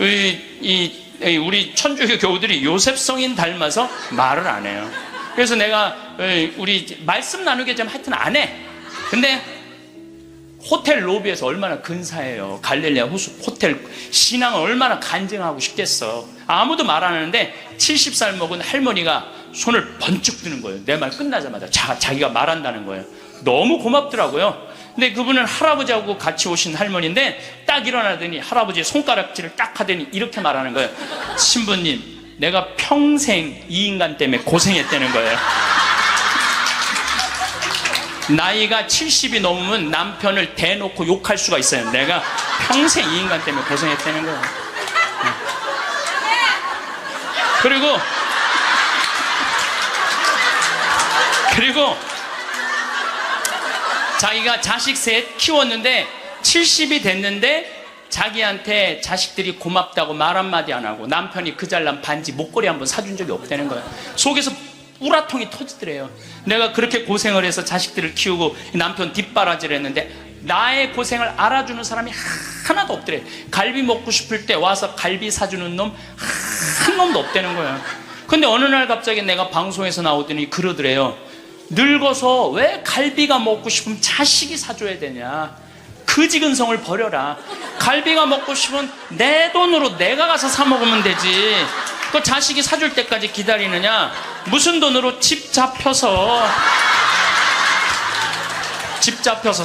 우리 천주교 교우들이 요셉 성인 닮아서 말을 안 해요. 그래서 내가 우리 말씀 나누게 좀 하여튼 안 해. 근데 호텔 로비에서 얼마나 근사해요. 갈릴레아 호텔 신앙을 얼마나 간증하고 싶겠어. 아무도 말 안 하는데 70살 먹은 할머니가 손을 번쩍 드는 거예요. 내 말 끝나자마자 자기가 말한다는 거예요. 너무 고맙더라고요. 근데 그분은 할아버지하고 같이 오신 할머니인데 딱 일어나더니 할아버지의 손가락질을 딱 하더니 이렇게 말하는 거예요. 신부님, 내가 평생 이 인간 때문에 고생했다는 거예요. 나이가 70이 넘으면 남편을 대놓고 욕할 수가 있어요. 내가 평생 이 인간 때문에 고생했다는 거예요. 그리고 자기가 자식 셋 키웠는데 70이 됐는데 자기한테 자식들이 고맙다고 말 한마디 안 하고 남편이 그 잘난 반지 목걸이 한번 사준 적이 없다는 거예요. 속에서 우라통이 터지더래요. 내가 그렇게 고생을 해서 자식들을 키우고 남편 뒷바라지를 했는데 나의 고생을 알아주는 사람이 하나도 없더래. 갈비 먹고 싶을 때 와서 갈비 사주는 놈 한 놈도 없다는 거예요. 근데 어느 날 갑자기 내가 방송에서 나오더니 그러더래요. 늙어서 왜 갈비가 먹고 싶으면 자식이 사줘야 되냐. 그지근성을 버려라. 갈비가 먹고 싶으면 내 돈으로 내가 가서 사 먹으면 되지. 그 자식이 사줄 때까지 기다리느냐. 무슨 돈으로 집 잡혀서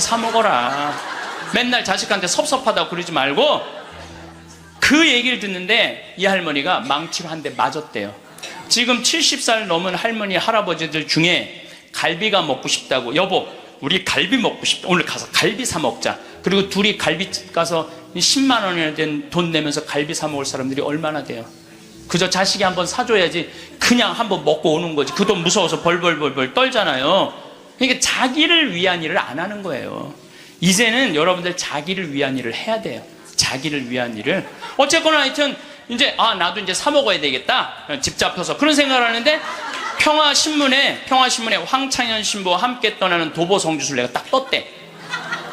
사 먹어라. 맨날 자식한테 섭섭하다고 그러지 말고. 그 얘기를 듣는데 이 할머니가 망치로 한 대 맞았대요. 지금 70살 넘은 할머니 할아버지들 중에 갈비가 먹고 싶다고, 여보 우리 갈비 먹고 싶다, 오늘 가서 갈비 사 먹자. 그리고 둘이 갈비집 가서 10만 원이나 된 돈 내면서 갈비 사 먹을 사람들이 얼마나 돼요? 그저 자식이 한번 사줘야지 그냥 한번 먹고 오는 거지. 그 돈 무서워서 벌벌벌벌 떨잖아요. 그러니까 자기를 위한 일을 안 하는 거예요. 이제는 여러분들 자기를 위한 일을 해야 돼요. 자기를 위한 일을. 어쨌거나 하여튼 이제 나도 이제 사 먹어야 되겠다, 집 잡혀서 그런 생각을 하는데 평화신문에 황창현 신부와 함께 떠나는 도보 성주순례가 딱 떴대.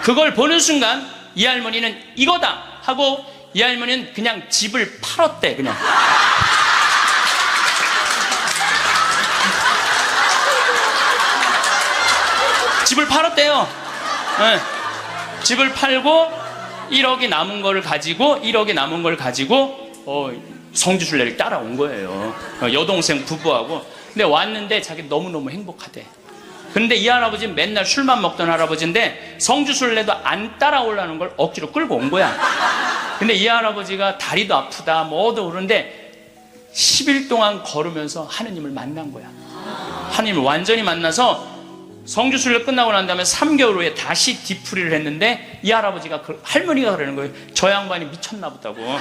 그걸 보는 순간 이 할머니는 이거다 하고 이 할머니는 그냥 집을 팔았대. 그냥 집을 팔았대요. 네. 집을 팔고 1억이 남은 걸 가지고 성주순례를 따라온 거예요. 여동생 부부하고. 근데 왔는데 자기 너무너무 행복하대. 근데 이 할아버지는 맨날 술만 먹던 할아버지인데 성주순례도 안 따라오려는 걸 억지로 끌고 온 거야. 근데 이 할아버지가 다리도 아프다 뭐도 그러는데 10일 동안 걸으면서 하느님을 만난 거야. 하느님을 완전히 만나서 성주순례 끝나고 난 다음에 3개월 후에 다시 뒤풀이를 했는데 이 할아버지가 할머니가 그러는 거예요. 저 양반이 미쳤나 보다고.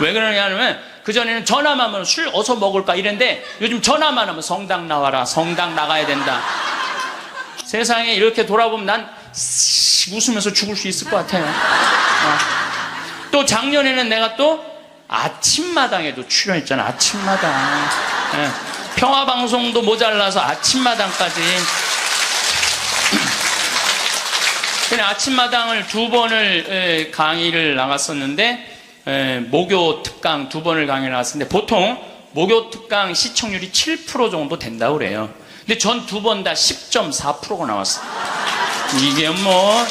왜 그러냐면 그전에는 전화만 하면 술 어서 먹을까 이랬는데 요즘 전화만 하면 성당 나와라, 성당 나가야 된다. 세상에 이렇게 돌아보면 난 웃으면서 죽을 수 있을 것 같아요. 또 작년에는 내가 또 아침마당에도 출연했잖아. 아침마당. 평화방송도 모자라서 아침마당까지. 그냥 아침마당을 2번을 강의를 나갔었는데 목요 특강 2번을 강의를 나갔었는데 보통 목요 특강 시청률이 7% 정도 된다고 그래요. 근데 전 2번 다 10.4%가 나왔어요. 이게 뭐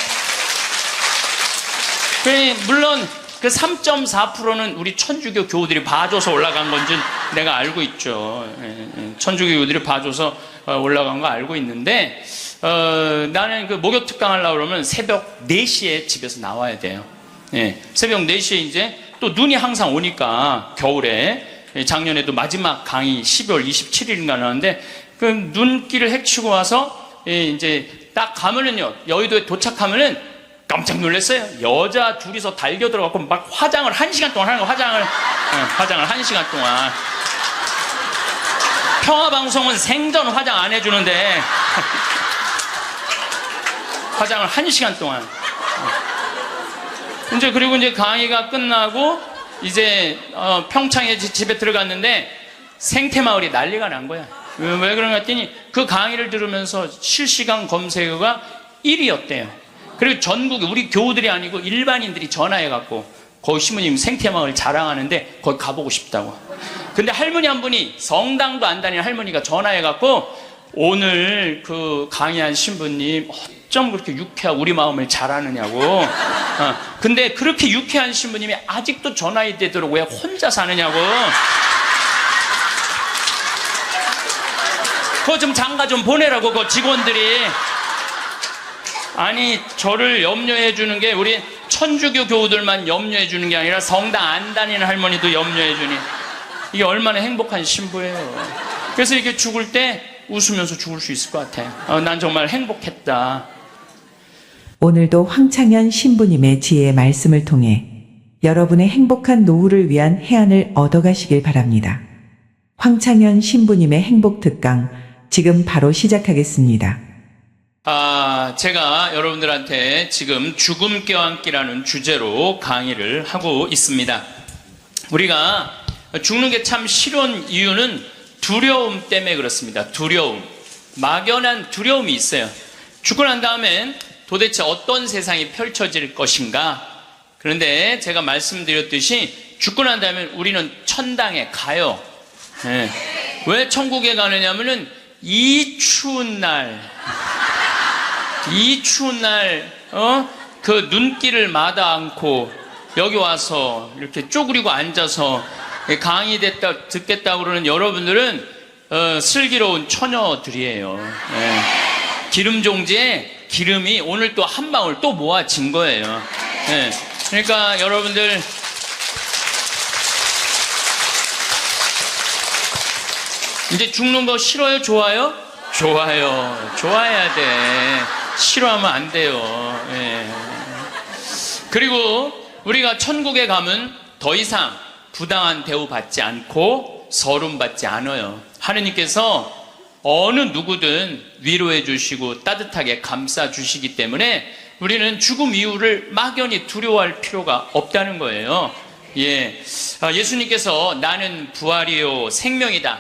물론 그 3.4%는 우리 천주교 교우들이 봐줘서 올라간 건지 내가 알고 있죠. 천주교 교우들이 봐줘서 올라간 거 알고 있는데 나는 그 목요 특강 하려고 그러면 새벽 4시에 집에서 나와야 돼요. 새벽 4시에 이제 또 눈이 항상 오니까 겨울에 작년에도 마지막 강의 12월 27일인가 나왔는데 그 눈길을 헤치고 와서 이제 딱 가면은요, 여의도에 도착하면은 깜짝 놀랐어요. 여자 둘이서 달겨 들어가고 막 화장을 1시간 동안 하는 거. 화장을 1시간 동안. 평화방송은 생전 화장 안 해주는데 화장을 1시간 동안. 이제 그리고 이제 강의가 끝나고 이제 평창에 집에 들어갔는데 생태마을이 난리가 난 거야. 왜 그런가 했더니 그 강의를 들으면서 실시간 검색어가 1위였대요. 그리고 전국에 우리 교우들이 아니고 일반인들이 전화해갖고 거기 신부님 생태마을 자랑하는데 거기 가보고 싶다고. 근데 할머니 한 분이, 성당도 안 다니는 할머니가 전화해갖고, 오늘 그 강의한 신부님 어쩜 그렇게 유쾌하고 우리 마음을 잘 아느냐고. 근데 그렇게 유쾌한 신부님이 아직도 전화해 되도록 왜 혼자 사느냐고. 그거 좀 장가 좀 보내라고, 그 직원들이. 아니, 저를 염려해 주는 게 우리 천주교 교우들만 염려해 주는 게 아니라 성당 안 다니는 할머니도 염려해 주니 이게 얼마나 행복한 신부예요. 그래서 이렇게 죽을 때 웃으면서 죽을 수 있을 것 같아. 난 정말 행복했다. 오늘도 황창현 신부님의 지혜의 말씀을 통해 여러분의 행복한 노후를 위한 해안을 얻어가시길 바랍니다. 황창현 신부님의 행복 특강 지금 바로 시작하겠습니다. 제가 여러분들한테 지금 죽음 껴안기라는 주제로 강의를 하고 있습니다. 우리가 죽는 게 참 싫은 이유는 두려움 때문에 그렇습니다. 두려움. 막연한 두려움이 있어요. 죽고 난 다음엔 도대체 어떤 세상이 펼쳐질 것인가? 그런데 제가 말씀드렸듯이 죽고 난 다음에 우리는 천당에 가요. 네. 왜 천국에 가느냐면은 이 추운 날, 그 눈길을 마다 않고 여기 와서 이렇게 쪼그리고 앉아서 강의 듣겠다고 그러는 여러분들은 슬기로운 처녀들이에요. 네. 기름 종지에 기름이 오늘 또 한 방울 또 모아진 거예요. 네. 그러니까 여러분들 이제 죽는 거 싫어요? 좋아요? 좋아요. 좋아해야 돼. 싫어하면 안 돼요. 예. 그리고 우리가 천국에 가면 더 이상 부당한 대우 받지 않고 서름 받지 않아요. 하느님께서 어느 누구든 위로해 주시고 따뜻하게 감싸 주시기 때문에 우리는 죽음 이후를 막연히 두려워할 필요가 없다는 거예요. 예. 예수님께서 나는 부활이요 생명이다.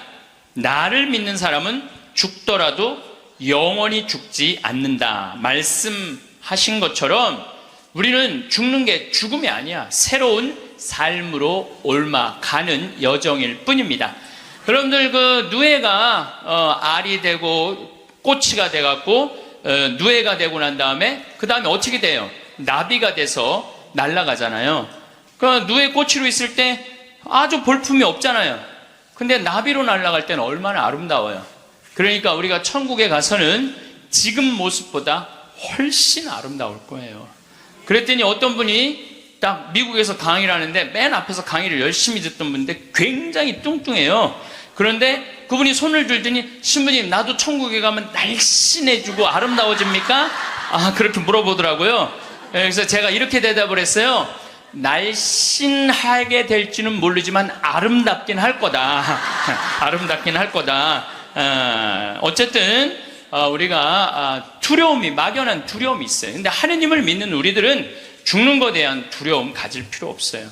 나를 믿는 사람은 죽더라도 영원히 죽지 않는다 말씀하신 것처럼 우리는 죽는 게 죽음이 아니야. 새로운 삶으로 옮아가는 여정일 뿐입니다. 여러분들 그 누에가 알이 되고 꼬치가 돼갖고 누에가 되고 난 다음에 그 다음에 어떻게 돼요? 나비가 돼서 날아가잖아요. 그 누에 꼬치로 있을 때 아주 볼품이 없잖아요. 근데 나비로 날아갈 때는 얼마나 아름다워요. 그러니까 우리가 천국에 가서는 지금 모습보다 훨씬 아름다울 거예요. 그랬더니 어떤 분이 딱 미국에서 강의를 하는데 맨 앞에서 강의를 열심히 듣던 분인데 굉장히 뚱뚱해요. 그런데 그분이 손을 들더니 신부님 나도 천국에 가면 날씬해지고 아름다워집니까? 그렇게 물어보더라고요. 그래서 제가 이렇게 대답을 했어요. 날씬하게 될지는 모르지만 아름답긴 할 거다. 아름답긴 할 거다. 어쨌든 우리가 두려움이 막연한 두려움이 있어요. 근데 하느님을 믿는 우리들은 죽는 것에 대한 두려움 가질 필요 없어요.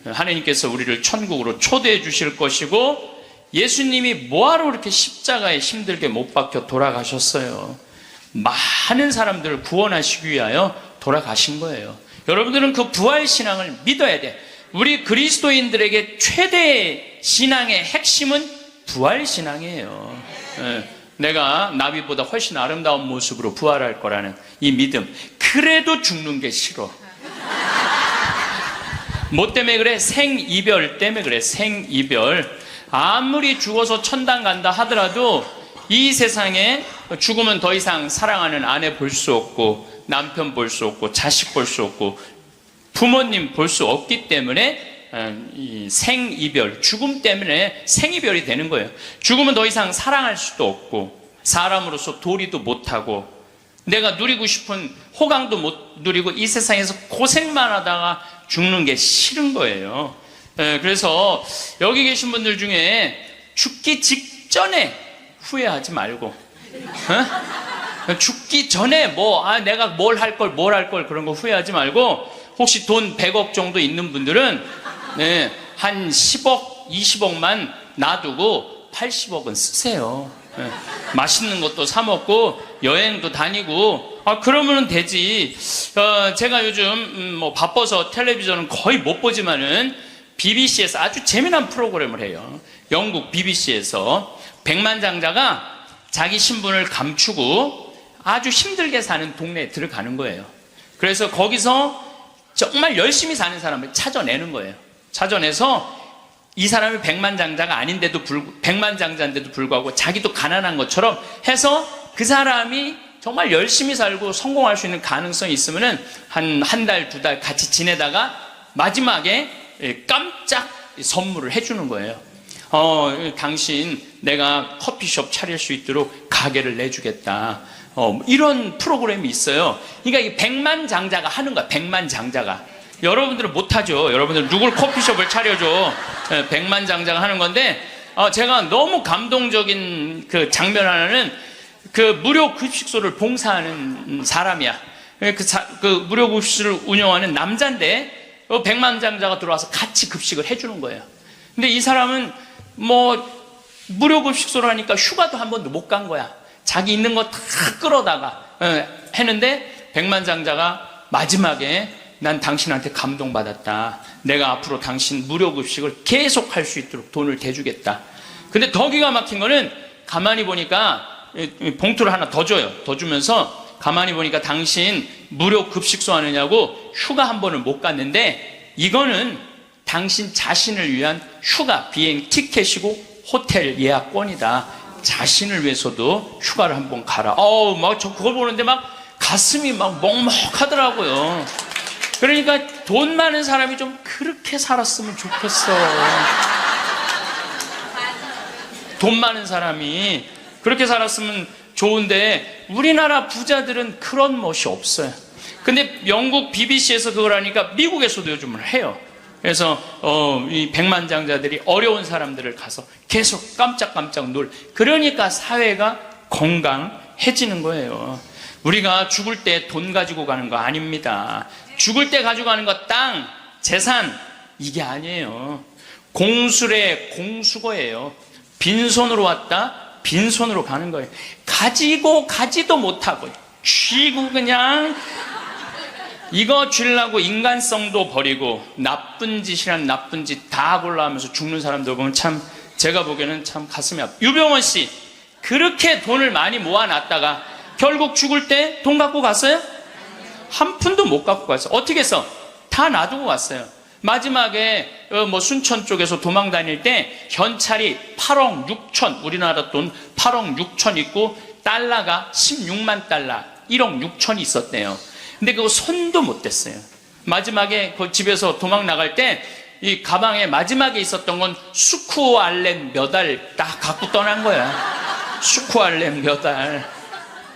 하느님께서 우리를 천국으로 초대해 주실 것이고 예수님이 뭐하러 그렇게 십자가에 힘들게 못 박혀 돌아가셨어요. 많은 사람들을 구원하시기 위하여 돌아가신 거예요. 여러분들은 그 부활신앙을 믿어야 돼. 우리 그리스도인들에게 최대의 신앙의 핵심은 부활신앙이에요. 내가 나비보다 훨씬 아름다운 모습으로 부활할 거라는 이 믿음. 그래도 죽는 게 싫어. 뭐 때문에 그래? 생이별 때문에 그래. 생이별. 아무리 죽어서 천당 간다 하더라도 이 세상에 죽으면 더 이상 사랑하는 아내 볼 수 없고 남편 볼 수 없고 자식 볼 수 없고 부모님 볼 수 없기 때문에 이 생이별, 죽음 때문에 생이별이 되는 거예요. 죽으면 더 이상 사랑할 수도 없고 사람으로서 도리도 못하고 내가 누리고 싶은 호강도 못 누리고 이 세상에서 고생만 하다가 죽는 게 싫은 거예요. 그래서 여기 계신 분들 중에 죽기 직전에 후회하지 말고 죽기 전에 내가 뭘 할 걸 그런 거 후회하지 말고 혹시 돈 100억 정도 있는 분들은 한 10억, 20억만 놔두고 80억은 쓰세요. 맛있는 것도 사 먹고 여행도 다니고 그러면 되지. 제가 요즘 뭐 바빠서 텔레비전은 거의 못 보지만은 BBC에서 아주 재미난 프로그램을 해요. 영국 BBC에서 백만장자가 자기 신분을 감추고 아주 힘들게 사는 동네에 들어가는 거예요. 그래서 거기서 정말 열심히 사는 사람을 찾아내는 거예요. 찾아내서 이 사람이 백만장자인데도 불구하고 자기도 가난한 것처럼 해서 그 사람이 정말 열심히 살고 성공할 수 있는 가능성이 있으면은 한 달, 두 달 같이 지내다가 마지막에 깜짝 선물을 해주는 거예요. 당신 내가 커피숍 차릴 수 있도록 가게를 내주겠다. 이런 프로그램이 있어요. 그러니까 이 백만장자가 하는 거야. 백만장자가. 여러분들은 못하죠. 여러분들 누굴 커피숍을 차려줘. 백만장자가 하는 건데, 제가 너무 감동적인 그 장면 하나는 그 무료 급식소를 봉사하는 사람이야. 그 무료 급식소를 운영하는 남자인데, 백만장자가 들어와서 같이 급식을 해주는 거예요. 근데 이 사람은 뭐 무료 급식소를 하니까 휴가도 한 번도 못 간 거야. 자기 있는 거 다 끌어다가 했는데 백만장자가 마지막에 난 당신한테 감동받았다. 내가 앞으로 당신 무료급식을 계속 할 수 있도록 돈을 대주겠다. 근데 더 기가 막힌 거는 가만히 보니까 봉투를 하나 더 줘요. 더 주면서 가만히 보니까 당신 무료급식소 하느냐고 휴가 한 번을 못 갔는데 이거는 당신 자신을 위한 휴가 비행 티켓이고 호텔 예약권이다. 자신을 위해서도 휴가를 한번 가라. 막 저 그걸 보는데 막 가슴이 막 먹먹하더라고요. 그러니까 돈 많은 사람이 좀 그렇게 살았으면 좋겠어. 돈 많은 사람이 그렇게 살았으면 좋은데 우리나라 부자들은 그런 멋이 없어요. 근데 영국 BBC에서 그걸 하니까 미국에서도 요즘은 해요. 그래서 이 백만장자들이 어려운 사람들을 가서 계속 깜짝깜짝 그러니까 사회가 건강해지는 거예요. 우리가 죽을 때 돈 가지고 가는 거 아닙니다. 죽을 때 가지고 가는 거 땅, 재산 이게 아니에요. 공술의 공수거예요. 빈손으로 왔다 빈손으로 가는 거예요. 가지도 못하고 쥐고 그냥 이거 주려고 인간성도 버리고 나쁜 짓이란 나쁜 짓 다 골라하면서 죽는 사람들 보면 참 제가 보기에는 참 가슴이 아파요. 유병원 씨 그렇게 돈을 많이 모아놨다가 결국 죽을 때 돈 갖고 갔어요? 한 푼도 못 갖고 갔어요. 어떻게 했어? 다 놔두고 갔어요. 마지막에 뭐 순천 쪽에서 도망 다닐 때 현찰이 8억 6천 우리나라 돈 8억 6천 있고 달러가 16만 달러 1억 6천이 있었대요. 근데 그거 손도 못 댔어요. 마지막에 그 집에서 도망 나갈 때 이 가방에 마지막에 있었던 건 수쿠알렘 몇 알 딱 갖고 떠난 거야. 수쿠알렘 몇 알.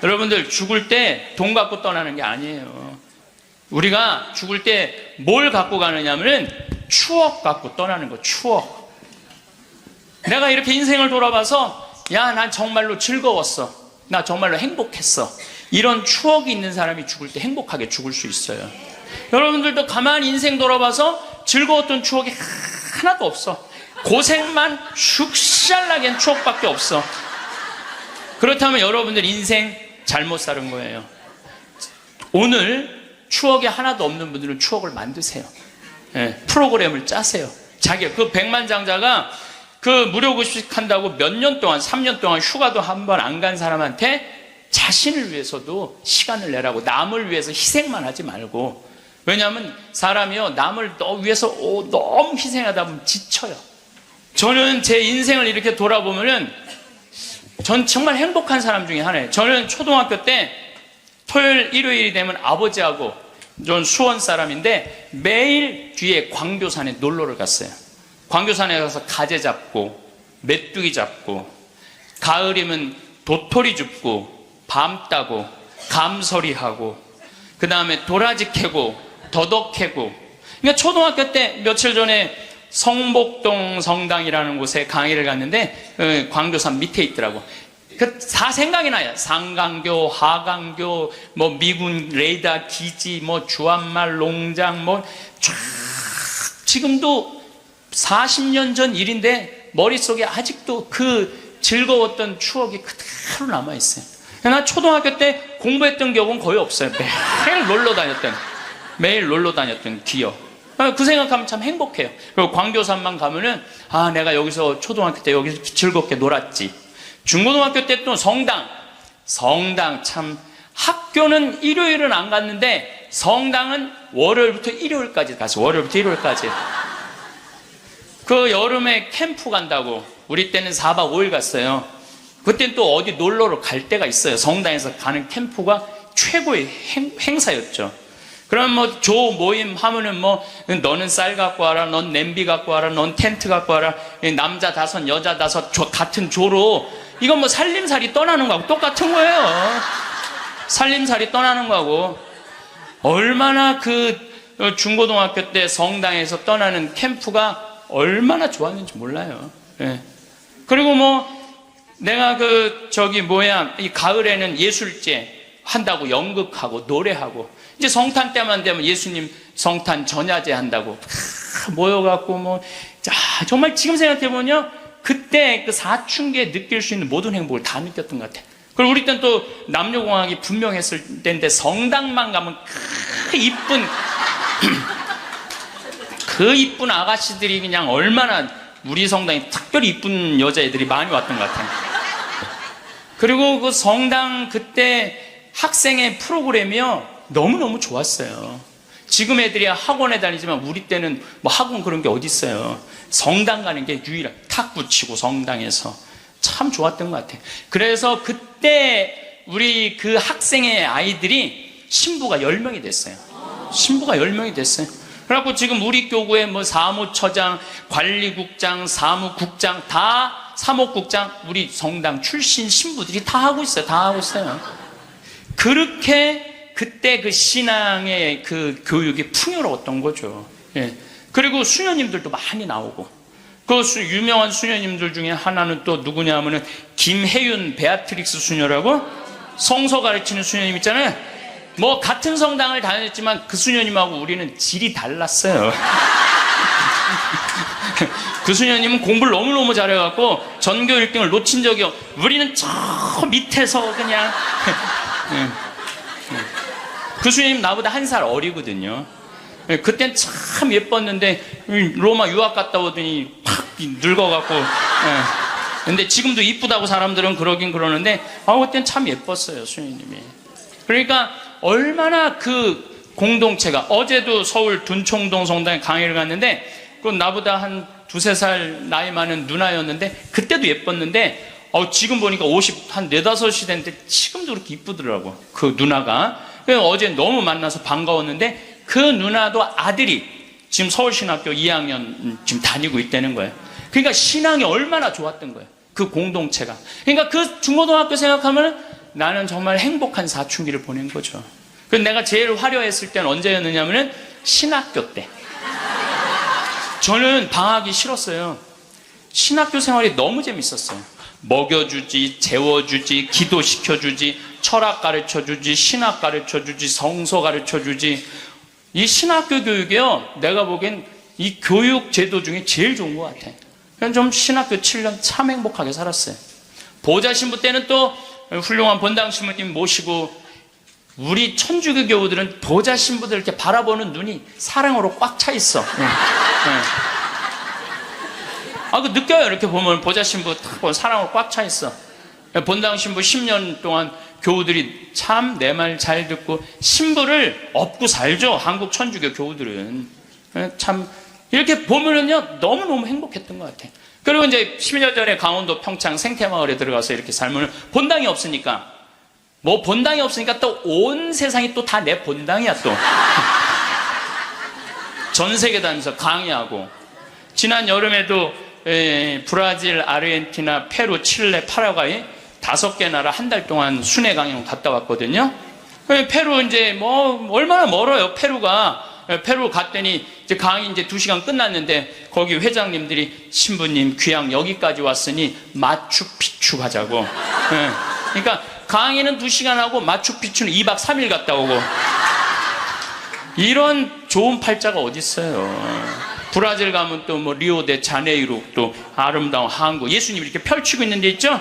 여러분들 죽을 때 돈 갖고 떠나는 게 아니에요. 우리가 죽을 때 뭘 갖고 가느냐면은 추억 갖고 떠나는 거. 추억. 내가 이렇게 인생을 돌아봐서 야, 난 정말로 즐거웠어. 나 정말로 행복했어. 이런 추억이 있는 사람이 죽을 때 행복하게 죽을 수 있어요. 여러분들도 가만히 인생 돌아봐서 즐거웠던 추억이 하나도 없어. 고생만 슉샬나게 한 추억밖에 없어. 그렇다면 여러분들 인생 잘못 사는 거예요. 오늘 추억이 하나도 없는 분들은 추억을 만드세요. 프로그램을 짜세요. 그 백만장자가 그 무료급식 한다고 몇 년 동안 3년 동안 휴가도 한 번 안 간 사람한테 자신을 위해서도 시간을 내라고, 남을 위해서 희생만 하지 말고. 왜냐하면 사람이요, 남을 위해서 너무 희생하다 보면 지쳐요. 저는 제 인생을 이렇게 돌아보면은 전 정말 행복한 사람 중에 하나예요. 저는 초등학교 때 토요일 일요일이 되면 아버지하고, 전 수원 사람인데 매일 뒤에 광교산에 놀러를 갔어요. 광교산에 가서 가재 잡고 메뚜기 잡고, 가을이면 도토리 줍고 밤 따고 감서리하고, 그 다음에 도라지 캐고 더덕 캐고. 그러니까 초등학교 때 며칠 전에 성복동 성당이라는 곳에 강의를 갔는데 광교산 밑에 있더라고. 다 생각이 나요. 상강교, 하강교, 뭐 미군 레이더 기지, 뭐 주한말 농장, 뭐 쫙 지금도 40년 전 일인데 머릿속에 아직도 그 즐거웠던 추억이 그대로 남아있어요. 나 초등학교 때 공부했던 기억은 거의 없어요. 매일 놀러 다녔던 기억. 그 생각하면 참 행복해요. 그리고 광교산만 가면은 내가 여기서 초등학교 때 여기서 즐겁게 놀았지. 중고등학교 때 또 성당 참, 학교는 일요일은 안 갔는데 성당은 월요일부터 일요일까지 갔어. 월요일부터 일요일까지. 그 여름에 캠프 간다고 우리 때는 4박 5일 갔어요. 그때는 또 어디 놀러를 갈 때가 있어요. 성당에서 가는 캠프가 최고의 행사였죠. 그럼 뭐 조 모임 하면은 뭐 너는 쌀 갖고 와라, 넌 냄비 갖고 와라, 넌 텐트 갖고 와라, 남자 5 여자 5 같은 조로, 이건 뭐 살림살이 떠나는 거하고 똑같은 거예요. 살림살이 떠나는 거하고. 얼마나 그 중고등학교 때 성당에서 떠나는 캠프가 얼마나 좋았는지 몰라요. 예. 그리고 뭐 내가 이 가을에는 예술제 한다고 연극하고 노래하고, 이제 성탄 때만 되면 예수님 성탄 전야제 한다고 모여갖고 뭐, 정말 지금 생각해보면 그때 그 사춘기에 느낄 수 있는 모든 행복을 다 느꼈던 것 같아. 그리고 우리 때는 또 남녀공학이 분명했을 때인데 성당만 가면 그 이쁜 아가씨들이 그냥 얼마나, 우리 성당에 특별히 이쁜 여자애들이 많이 왔던 것 같아요. 그리고 그 성당 그때 학생의 프로그램이요 너무너무 좋았어요. 지금 애들이 학원에 다니지만 우리 때는 뭐 학원 그런 게 어디 있어요. 성당 가는 게 유일한, 탁구 치고 성당에서 참 좋았던 것 같아요. 그래서 그때 우리 그 학생의 아이들이 신부가 10명이 됐어요. 신부가 10명이 됐어요. 그래갖고 지금 우리 교구에 뭐 사무처장, 관리국장, 사무국장, 다 사목국장, 우리 성당 출신 신부들이 다 하고 있어요. 다 하고 있어요. 그렇게 그때 그 신앙의 그 교육이 풍요로웠던 거죠. 예. 그리고 수녀님들도 많이 나오고, 그 유명한 수녀님들 중에 하나는 또 누구냐 하면은 김혜윤 베아트릭스 수녀라고, 성서 가르치는 수녀님 있잖아요. 뭐 같은 성당을 다녔지만 그 수녀님하고 우리는 질이 달랐어요. 그 수녀님은 공부를 너무너무 잘해갖고 전교 1등을 놓친 적이 우리는 저 밑에서 그냥 그 수녀님 나보다 1살 어리거든요. 그땐 참 예뻤는데 로마 유학 갔다 오더니 팍 늙어갖고, 근데 지금도 이쁘다고 사람들은 그러긴 그러는데 그땐 참 예뻤어요, 수녀님이. 그러니까 얼마나 그 공동체가, 어제도 서울 둔총동 성당에 강의를 갔는데 그 나보다 한 2-3살 나이 많은 누나였는데 그때도 예뻤는데 지금 보니까 50, 한 4-5이 됐는데 지금도 그렇게 이쁘더라고, 그 누나가. 어제 너무 만나서 반가웠는데 그 누나도 아들이 지금 서울신학교 2학년 지금 다니고 있다는 거예요. 그러니까 신앙이 얼마나 좋았던 거예요, 그 공동체가. 그러니까 그 중고등학교 생각하면 나는 정말 행복한 사춘기를 보낸 거죠. 그래서 내가 제일 화려했을 때는 언제였느냐면은 신학교 때. 저는 방학이 싫었어요. 신학교 생활이 너무 재밌었어요. 먹여주지, 재워주지, 기도시켜주지, 철학 가르쳐주지, 신학 가르쳐주지, 성서 가르쳐주지. 이 신학교 교육이요, 내가 보기엔 이 교육 제도 중에 제일 좋은 것 같아요. 그냥 좀 신학교 7년 참 행복하게 살았어요. 보좌 신부 때는 또 훌륭한 본당 신부님 모시고, 우리 천주교 교우들은 보좌 신부들 이렇게 바라보는 눈이 사랑으로 꽉 차 있어. 그 느껴요. 이렇게 보면 보좌 신부 딱 보면 사랑으로 꽉 차 있어. 본당 신부 10년 동안 교우들이 참 내 말 잘 듣고 신부를 업고 살죠, 한국 천주교 교우들은. 참 이렇게 보면은요 너무너무 행복했던 것 같아요. 그리고 이제 10년 전에 강원도 평창 생태마을에 들어가서 이렇게 살면 본당이 없으니까, 뭐 본당이 없으니까 또 온 세상이 또 다 내 본당이야 또. 전 세계 다니면서 강의하고, 지난 여름에도 브라질, 아르헨티나, 페루, 칠레, 파라과이 5개 나라 한 달 동안 순회 강연 갔다 왔거든요. 페루 이제 뭐 얼마나 멀어요, 페루가. 페루 갔더니 이제 강의 이제 2시간 끝났는데 거기 회장님들이 신부님 귀양 여기까지 왔으니 마추픽추 가자고. 그러니까 강의는 2시간 하고 마추픽추는 2박 3일 갔다 오고. 이런 좋은 팔자가 어디 있어요. 브라질 가면 또 뭐 리오데자네이루, 또 아름다운 항구, 예수님이 이렇게 펼치고 있는 데 있죠.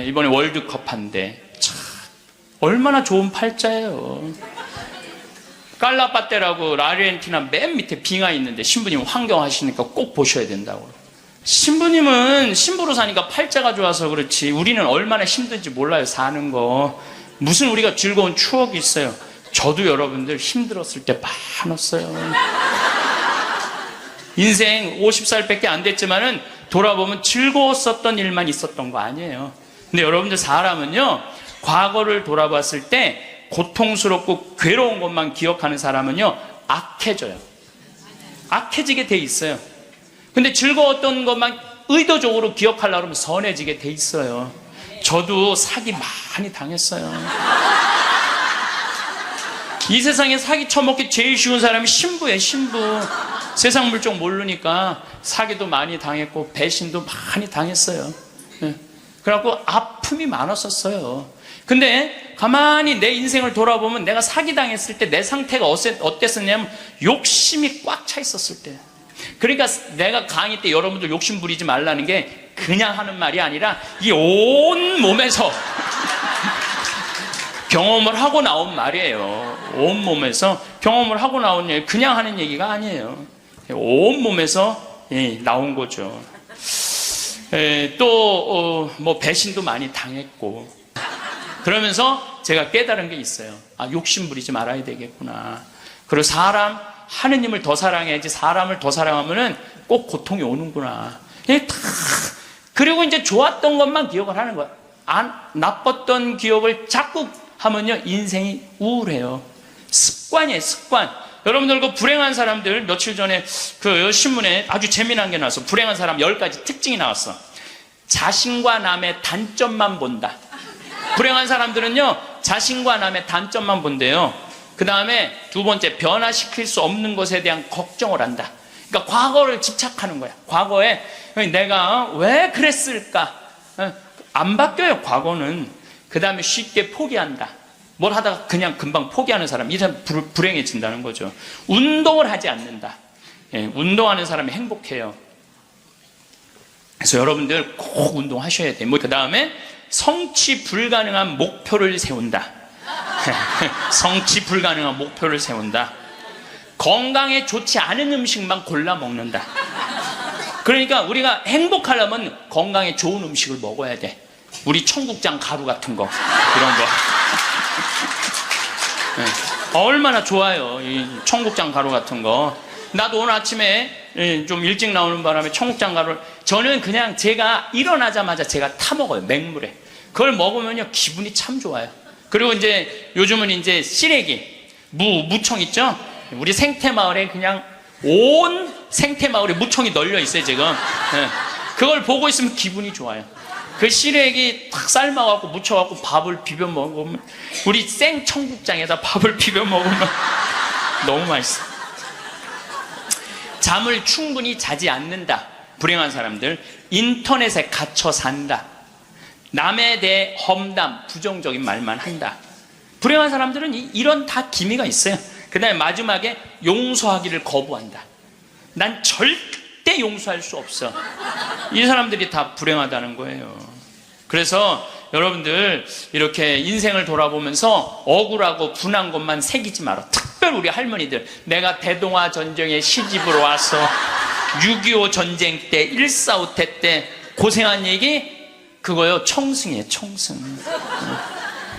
이번에 월드컵 한데 참 얼마나 좋은 팔자예요. 깔라빠떼라고 아르헨티나 맨 밑에 빙하 있는데 신부님 환경하시니까 꼭 보셔야 된다고. 신부님은 신부로 사니까 팔자가 좋아서 그렇지 우리는 얼마나 힘든지 몰라요. 사는 거 무슨 우리가 즐거운 추억이 있어요. 저도 여러분들 힘들었을 때 많았어요. 인생 50살밖에 안 됐지만은 돌아보면 즐거웠었던 일만 있었던 거 아니에요. 근데 여러분들 사람은요 과거를 돌아봤을 때 고통스럽고 괴로운 것만 기억하는 사람은요 악해져요. 악해지게 돼 있어요. 근데 즐거웠던 것만 의도적으로 기억하려고 하면 선해지게 돼 있어요. 저도 사기 많이 당했어요. 이 세상에 사기 쳐먹기 제일 쉬운 사람이 신부예요. 신부. 세상 물정 모르니까 사기도 많이 당했고 배신도 많이 당했어요. 그래갖고 아픔이 많았었어요. 근데 가만히 내 인생을 돌아보면 내가 사기당했을 때 내 상태가 어땠었냐면 욕심이 꽉 차 있었을 때. 그러니까 내가 강의 때 여러분들 욕심 부리지 말라는 게 그냥 하는 말이 아니라 이 온 몸에서 경험을 하고 나온 말이에요. 온 몸에서 경험을 하고 나온 얘기, 그냥 하는 얘기가 아니에요. 온 몸에서 나온 거죠. 또 뭐 배신도 많이 당했고 그러면서 제가 깨달은 게 있어요. 아, 욕심 부리지 말아야 되겠구나. 그리고 하느님을 더 사랑해야지 사람을 더 사랑하면은 꼭 고통이 오는구나. 그리고 이제 좋았던 것만 기억을 하는 거야. 나빴던 기억을 자꾸 하면요 인생이 우울해요. 습관이에요, 습관. 여러분들 그 불행한 사람들 며칠 전에 그 신문에 아주 재미난 게 나왔어. 불행한 사람 10가지 특징이 나왔어. 자신과 남의 단점만 본다. 불행한 사람들은요 자신과 남의 단점만 본대요. 그 다음에 두 번째, 변화시킬 수 없는 것에 대한 걱정을 한다. 그러니까 과거를 집착하는 거야. 과거에 내가 왜 그랬을까? 안 바뀌어요, 과거는. 그 다음에 쉽게 포기한다. 뭘 하다가 그냥 금방 포기하는 사람, 이 사람 불행해진다는 거죠. 운동을 하지 않는다. 운동하는 사람이 행복해요. 그래서 여러분들 꼭 운동하셔야 돼요. 그 다음에 성취 불가능한 목표를 세운다. 성취 불가능한 목표를 세운다. 건강에 좋지 않은 음식만 골라 먹는다. 그러니까 우리가 행복하려면 건강에 좋은 음식을 먹어야 돼. 우리 청국장 가루 같은 거, 이런 거. 얼마나 좋아요, 이 청국장 가루 같은 거. 나도 오늘 아침에 좀 일찍 나오는 바람에 청국장 가루를, 저는 그냥 제가 일어나자마자 제가 타 먹어요, 맹물에. 그걸 먹으면요 기분이 참 좋아요. 그리고 이제 요즘은 이제 시래기, 무청 있죠? 우리 생태마을에 그냥 온 생태마을에 무청이 널려 있어요 지금. 그걸 보고 있으면 기분이 좋아요. 그 시래기 탁 삶아갖고 무쳐갖고 밥을 비벼 먹으면, 우리 생청국장에다 밥을 비벼 먹으면 너무 맛있어. 잠을 충분히 자지 않는다. 불행한 사람들. 인터넷에 갇혀 산다. 남에 대해 험담, 부정적인 말만 한다. 불행한 사람들은 이런 다 기미가 있어요. 그 다음에 마지막에 용서하기를 거부한다. 난 절대 용서할 수 없어. 이 사람들이 다 불행하다는 거예요. 그래서 여러분들 이렇게 인생을 돌아보면서 억울하고 분한 것만 새기지 마라. 특별히 우리 할머니들, 내가 대동아 전쟁에 시집으로 와서 6.25 전쟁 때 1.4.5태 때 고생한 얘기, 그거요 청승이에요, 청승.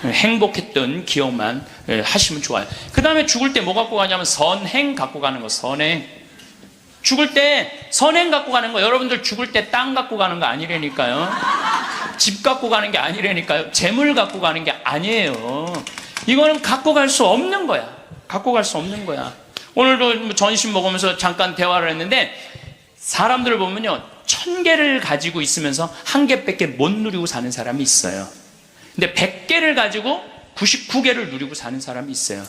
행복했던 기억만 하시면 좋아요. 그 다음에 죽을 때 뭐 갖고 가냐면 선행 갖고 가는 거. 선행. 죽을 때 선행 갖고 가는 거. 여러분들 죽을 때 땅 갖고 가는 거 아니라니까요. 집 갖고 가는 게 아니라니까요. 재물 갖고 가는 게 아니에요. 이거는 갖고 갈 수 없는 거야. 갖고 갈 수 없는 거야. 오늘도 전심 먹으면서 잠깐 대화를 했는데, 사람들을 보면요 1000개를 가지고 있으면서 1개밖에 못 누리고 사는 사람이 있어요. 근데 100개를 가지고 99개를 누리고 사는 사람이 있어요.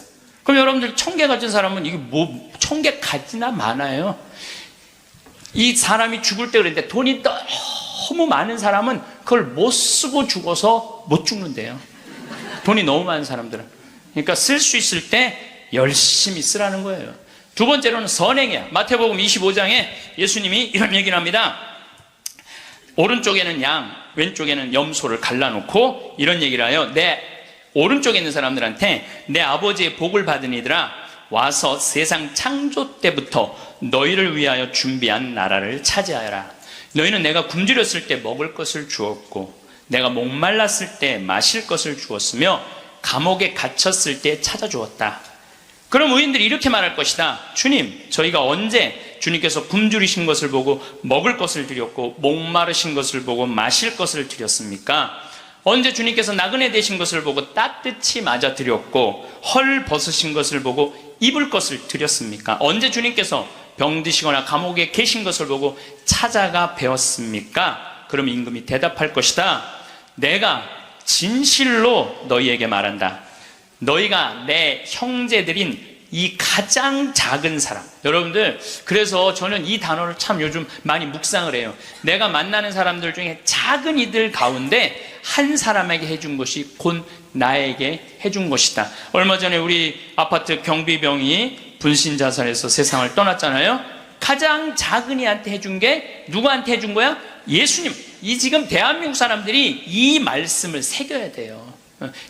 그럼 여러분들 1000개 가진 사람은 이게 뭐 1000개 가지나 많아요. 이 사람이 죽을 때 그랬는데, 돈이 너무 많은 사람은 그걸 못 쓰고 죽어서 못 죽는데요. 돈이 너무 많은 사람들은. 그러니까 쓸 수 있을 때 열심히 쓰라는 거예요. 두 번째로는 선행이야. 마태복음 25장에 예수님이 이런 얘기를 합니다. 오른쪽에는 양, 왼쪽에는 염소를 갈라놓고 이런 얘기를 해요. 내 오른쪽에 있는 사람들한테 내 아버지의 복을 받은 이들아 와서 세상 창조 때부터 너희를 위하여 준비한 나라를 차지하여라. 너희는 내가 굶주렸을 때 먹을 것을 주었고 내가 목말랐을 때 마실 것을 주었으며 감옥에 갇혔을 때 찾아주었다. 그럼 의인들이 이렇게 말할 것이다. 주님, 저희가 언제 주님께서 굶주리신 것을 보고 먹을 것을 드렸고 목마르신 것을 보고 마실 것을 드렸습니까? 언제 주님께서 나그네 되신 것을 보고 따뜻히 맞아 드렸고 헐 벗으신 것을 보고 입을 것을 드렸습니까? 언제 주님께서 병드시거나 감옥에 계신 것을 보고 찾아가 배웠습니까? 그럼 임금이 대답할 것이다. 내가 진실로 너희에게 말한다. 너희가 내 형제들인 이 가장 작은 사람. 여러분들, 그래서 저는 이 단어를 참 요즘 많이 묵상을 해요. 내가 만나는 사람들 중에 작은 이들 가운데 한 사람에게 해준 것이 곧 나에게 해준 것이다. 얼마 전에 우리 아파트 경비병이 분신 자살해서 세상을 떠났잖아요. 가장 작은 이한테 해준 게 누구한테 해준 거야? 예수님. 이 지금 대한민국 사람들이 이 말씀을 새겨야 돼요.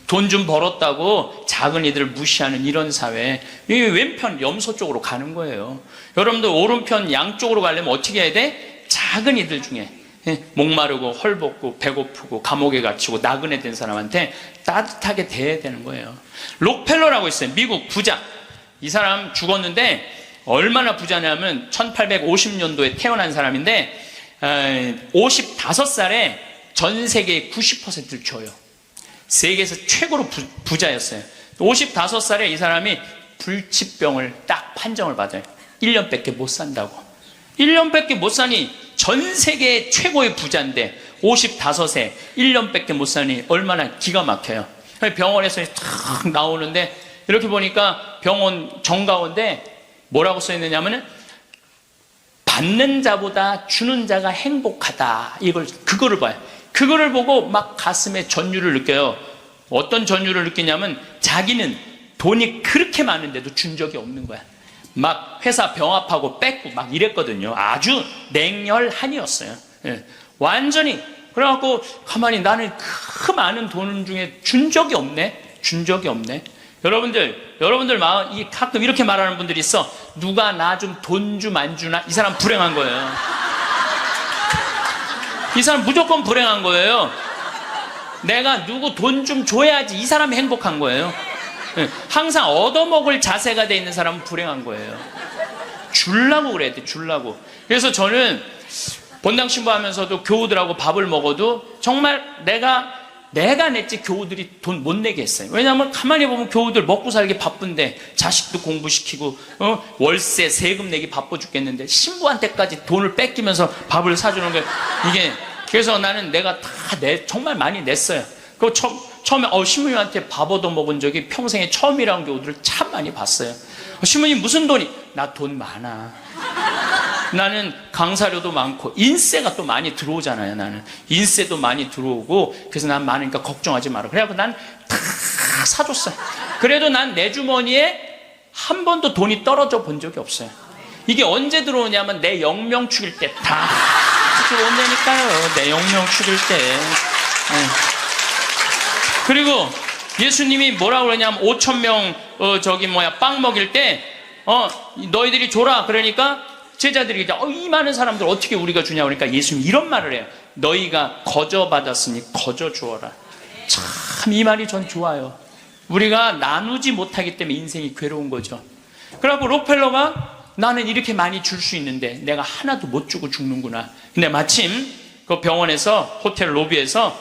돈 좀 벌었다고 작은 이들을 무시하는 이런 사회, 이 왼편 염소 쪽으로 가는 거예요. 여러분들 오른편 양쪽으로 가려면 어떻게 해야 돼? 작은 이들 중에 목마르고 헐벗고 배고프고 감옥에 갇히고 나그네 된 사람한테 따뜻하게 대해야 되는 거예요. 록펠러라고 있어요. 미국 부자. 이 사람 죽었는데 얼마나 부자냐면 1850년도에 태어난 사람인데 55살에 전 세계의 90%를 줘요. 세계에서 최고로 부자였어요. 55살에 이 사람이 불치병을 딱 판정을 받아요. 1년밖에 못 산다고. 1년밖에 못 사니 전 세계 최고의 부자인데 55세 1년밖에 못 사니 얼마나 기가 막혀요. 병원에서 탁 나오는데 이렇게 보니까 병원 정가운데 뭐라고 써 있느냐면은 받는 자보다 주는 자가 행복하다. 그거를 봐요. 그거를 보고 막 가슴에 전율을 느껴요. 어떤 전율을 느끼냐면 자기는 돈이 그렇게 많은데도 준 적이 없는 거야. 막 회사 병합하고 뺏고 막 이랬거든요. 아주 냉혈한이었어요. 예. 완전히. 그래갖고 가만히 나는 그 많은 돈 중에 준 적이 없네. 준 적이 없네. 여러분들 마음, 가끔 이렇게 말하는 분들이 있어. 누가 나 좀 돈 좀 안 주나? 이 사람 불행한 거예요. 이 사람 무조건 불행한 거예요. 내가 누구 돈 좀 줘야지 이 사람이 행복한 거예요. 항상 얻어먹을 자세가 돼 있는 사람은 불행한 거예요. 주려고 그래야 돼, 주려고. 그래서 저는 본당 신부하면서도 교우들하고 밥을 먹어도 정말 내가 냈지 교우들이 돈 못 내게 했어요. 왜냐하면 가만히 보면 교우들 먹고 살기 바쁜데 자식도 공부시키고 월세 세금 내기 바빠 죽겠는데 신부한테까지 돈을 뺏기면서 밥을 사주는 게 이게. 그래서 나는 내가 다 정말 많이 냈어요. 그 처음에 신부님한테 밥 얻어 먹은 적이 평생에 처음이라는 교우들을 참 많이 봤어요. 신부님 무슨 돈이? 나 돈 많아. 나는 강사료도 많고 인세가 또 많이 들어오잖아요. 나는 인세도 많이 들어오고 그래서 난 많으니까 걱정하지 마라. 그래갖고 난 다 사줬어요. 그래도 난 내 주머니에 한 번도 돈이 떨어져 본 적이 없어요. 이게 언제 들어오냐면 내 영명 축일 때 다 들어온다니까요. 내 영명 축일 때. 그리고 예수님이 뭐라고 그러냐면 5,000명 빵 먹일 때 너희들이 줘라. 그러니까 제자들이 이 많은 사람들 어떻게 우리가 주냐 그러니까 예수님이 이런 말을 해요. 너희가 거저 받았으니 거저 주어라. 참 이 말이 전 좋아요. 우리가 나누지 못하기 때문에 인생이 괴로운 거죠. 그래갖고 록펠러가 나는 이렇게 많이 줄 수 있는데 내가 하나도 못 주고 죽는구나. 근데 마침 그 병원에서 호텔 로비에서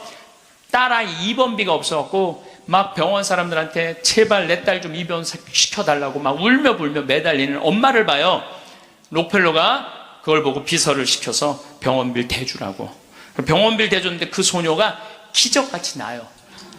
딸아이 입원비가 없어갖고 막 병원 사람들한테 제발 내 딸 좀 입원 시켜달라고 막 울며 불며 매달리는 엄마를 봐요. 록펠러가 그걸 보고 비서를 시켜서 병원비를 대주라고. 병원비를 대줬는데 그 소녀가 기적같이 나요.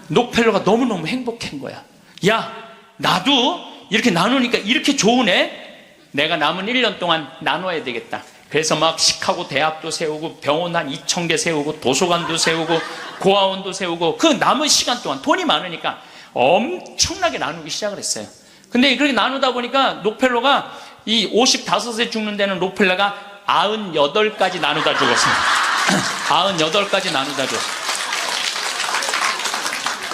록펠러가 너무너무 행복한 거야. 야, 나도 이렇게 나누니까 이렇게 좋으네? 내가 남은 1년 동안 나눠야 되겠다. 그래서 막 시카고 대학도 세우고 병원 한 2,000개 세우고 도서관도 세우고 고아원도 세우고 그 남은 시간 동안 돈이 많으니까 엄청나게 나누기 시작을 했어요. 근데 그렇게 나누다 보니까 록펠러가 이 55세 죽는 데는 록펠러가 98까지 나누다 죽었습니다. 98까지 나누다 죽었어요.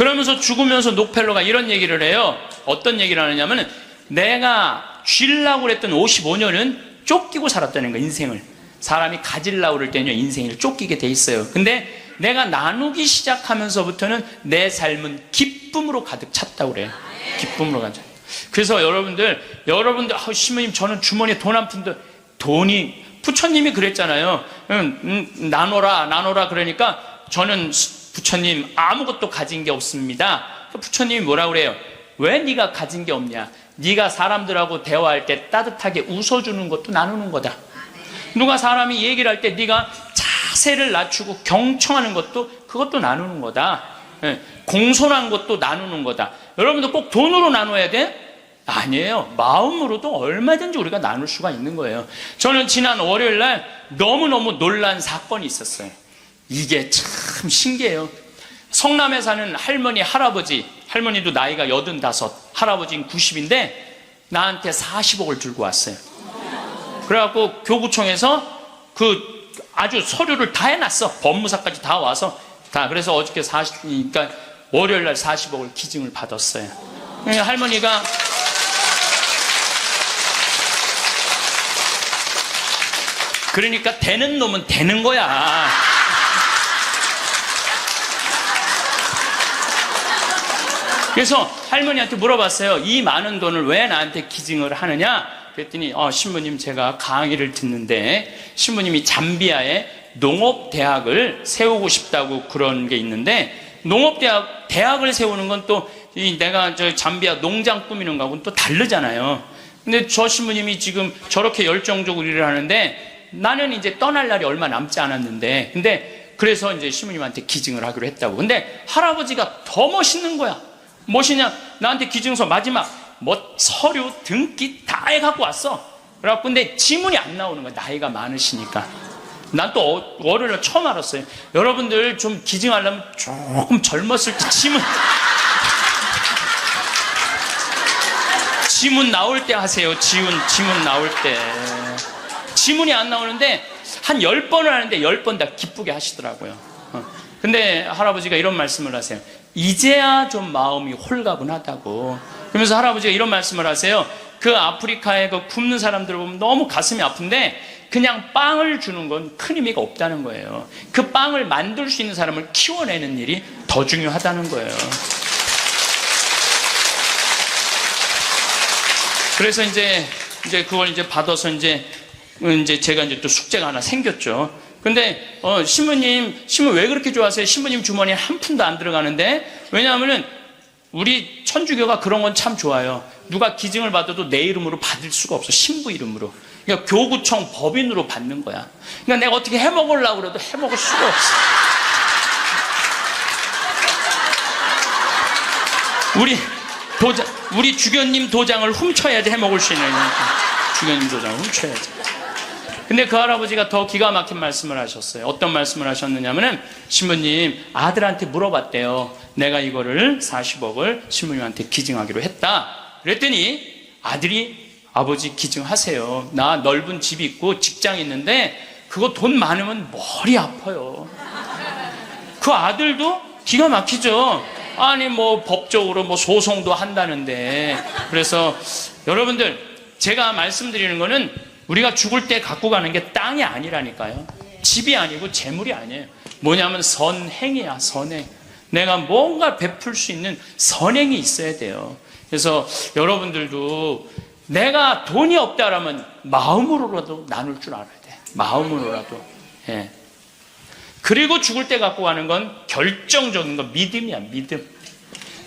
그러면서 죽으면서 녹펠로가 이런 얘기를 해요. 어떤 얘기를 하느냐면 내가 쥐려고 그랬던 55년은 쫓기고 살았다는 거야, 인생을. 사람이 가지려고 그럴 때는요, 인생을 쫓기게 돼 있어요. 근데 내가 나누기 시작하면서부터는 내 삶은 기쁨으로 가득 찼다고 그래요. 기쁨으로 가득. 그래서 여러분들, 신부님, 저는 주머니에 돈 한 푼도, 돈이, 부처님이 그랬잖아요. 나눠라. 그러니까 저는 부처님 아무것도 가진 게 없습니다. 부처님이 뭐라 그래요? 왜 네가 가진 게 없냐? 네가 사람들하고 대화할 때 따뜻하게 웃어주는 것도 나누는 거다. 누가 사람이 얘기를 할 때 네가 자세를 낮추고 경청하는 것도 그것도 나누는 거다. 공손한 것도 나누는 거다. 여러분도 꼭 돈으로 나눠야 돼? 아니에요. 마음으로도 얼마든지 우리가 나눌 수가 있는 거예요. 저는 지난 월요일 날 너무너무 놀란 사건이 있었어요. 이게 참 신기해요. 성남에 사는 할머니, 할머니도 나이가 85, 할아버지는 90인데 나한테 40억을 들고 왔어요. 그래갖고 교구청에서 아주 서류를 다 해놨어. 법무사까지 다 와서 그래서 어저께 그러니까 월요일 날 40억을 기증을 받았어요. 할머니가 그러니까 되는 놈은 되는 거야. 그래서 할머니한테 물어봤어요. 이 많은 돈을 왜 나한테 기증을 하느냐? 그랬더니 신부님, 제가 강의를 듣는데 신부님이 잠비아에 농업대학을 세우고 싶다고 그런 게 있는데, 대학을 세우는 건 또 내가 저 잠비아 농장 꾸미는 거하고는 또 다르잖아요. 근데 저 신부님이 지금 저렇게 열정적으로 일을 하는데 나는 이제 떠날 날이 얼마 남지 않았는데, 근데 그래서 이제 신부님한테 기증을 하기로 했다고. 근데 할아버지가 더 멋있는 거야. 멋있냐? 나한테 기증서 마지막 서류 등기 다 해갖고 왔어. 그래갖고 근데 지문이 안 나오는 거야. 나이가 많으시니까. 난 또 월요일날 처음 알았어요. 여러분들 좀 기증하려면 조금 젊었을 때 지문 나올 때 하세요. 지문 나올 때. 지문이 안 나오는데 한 10번을 하는데 10번 다 기쁘게 하시더라고요. 근데 할아버지가 이런 말씀을 하세요. 이제야 좀 마음이 홀가분하다고. 그러면서 할아버지가 이런 말씀을 하세요. 그 아프리카에 그 굶는 사람들을 보면 너무 가슴이 아픈데 그냥 빵을 주는 건 큰 의미가 없다는 거예요. 그 빵을 만들 수 있는 사람을 키워내는 일이 더 중요하다는 거예요. 그래서 이제 그걸 이제 받아서 이제 제가 이제 또 숙제가 하나 생겼죠. 근데 신부님 왜 그렇게 좋아하세요? 신부님 주머니에 한 푼도 안 들어가는데. 왜냐하면은 우리 천주교가 그런 건 참 좋아요. 누가 기증을 받아도 내 이름으로 받을 수가 없어. 신부 이름으로. 그러니까 교구청 법인으로 받는 거야. 그러니까 내가 어떻게 해먹으려고 그래도 해먹을 수가 없어. 우리 주교님 도장을 훔쳐야지 해먹을 수 있는. 주교님 도장을 훔쳐야지. 근데 그 할아버지가 더 기가 막힌 말씀을 하셨어요. 어떤 말씀을 하셨느냐면은, 신부님, 아들한테 물어봤대요. 내가 이거를 40억을 신부님한테 기증하기로 했다. 그랬더니 아들이, 아버지 기증하세요. 나 넓은 집이 있고 직장이 있는데 그거 돈 많으면 머리 아파요. 그 아들도 기가 막히죠. 아니 뭐 법적으로 뭐 소송도 한다는데. 그래서 여러분들, 제가 말씀드리는 거는 우리가 죽을 때 갖고 가는 게 땅이 아니라니까요. 집이 아니고 재물이 아니에요. 뭐냐면 선행이야, 선행. 내가 뭔가 베풀 수 있는 선행이 있어야 돼요. 그래서 여러분들도 내가 돈이 없다라면 마음으로라도 나눌 줄 알아야 돼. 마음으로라도. 예. 그리고 죽을 때 갖고 가는 건 결정적인 건 믿음이야, 믿음.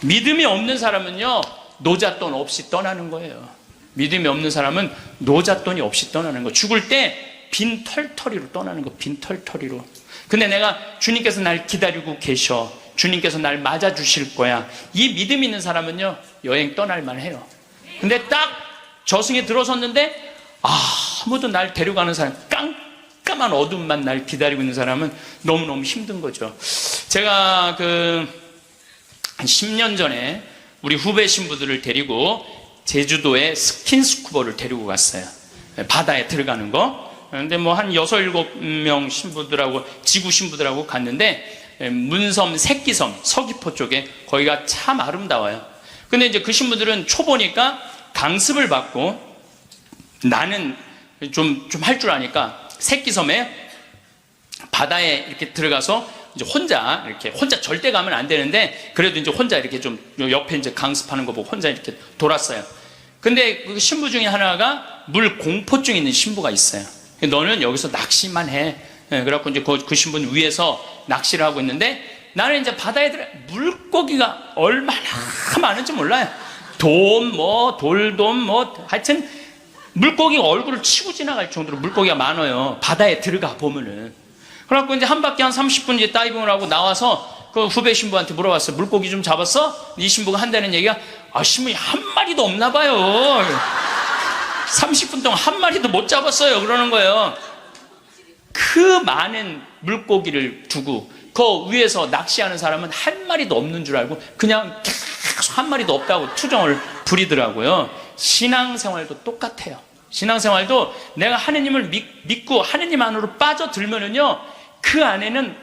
믿음이 없는 사람은요, 노잣돈 없이 떠나는 거예요. 믿음이 없는 사람은 노잣돈이 없이 떠나는 거. 죽을 때 빈 털터리로 떠나는 거. 빈 털터리로. 근데 내가 주님께서 날 기다리고 계셔. 주님께서 날 맞아주실 거야. 이 믿음 있는 사람은요, 여행 떠날만 해요. 근데 딱 저승에 들어섰는데 아무도 날 데려가는 사람, 깜깜한 어둠만 날 기다리고 있는 사람은 너무너무 힘든 거죠. 제가 한 10년 전에 우리 후배 신부들을 데리고 제주도에 스킨스쿠버를 데리고 갔어요. 바다에 들어가는 거. 근데 뭐 한 6, 7명 신부들하고, 지구 신부들하고 갔는데, 문섬, 새끼섬, 서귀포 쪽에 거기가 참 아름다워요. 근데 이제 그 신부들은 초보니까 강습을 받고 나는 좀 할 줄 아니까 새끼섬에 바다에 이렇게 들어가서 이제 혼자 절대 가면 안 되는데 그래도 이제 혼자 이렇게 좀 옆에 이제 강습하는 거 보고 혼자 이렇게 돌았어요. 근데 그 신부 중에 하나가 물 공포증 있는 신부가 있어요. 너는 여기서 낚시만 해. 그래갖고 이제 그 신부는 위에서 낚시를 하고 있는데 나는 이제 바다에 들어 물고기가 얼마나 많은지 몰라요. 돌돔 하여튼 물고기가 얼굴을 치고 지나갈 정도로 물고기가 많아요. 바다에 들어가 보면은. 그래갖고 이제 한 바퀴 한 30분 이제 다이빙을 하고 나와서 그 후배 신부한테 물어봤어요. 물고기 좀 잡았어? 이 신부가 한다는 얘기가 신부님 한 마리도 없나 봐요. 30분 동안 한 마리도 못 잡았어요. 그러는 거예요. 그 많은 물고기를 두고 그 위에서 낚시하는 사람은 한 마리도 없는 줄 알고 그냥 계속 한 마리도 없다고 투정을 부리더라고요. 신앙생활도 똑같아요. 신앙생활도 내가 하느님을 믿고 하느님 안으로 빠져들면은요, 그 안에는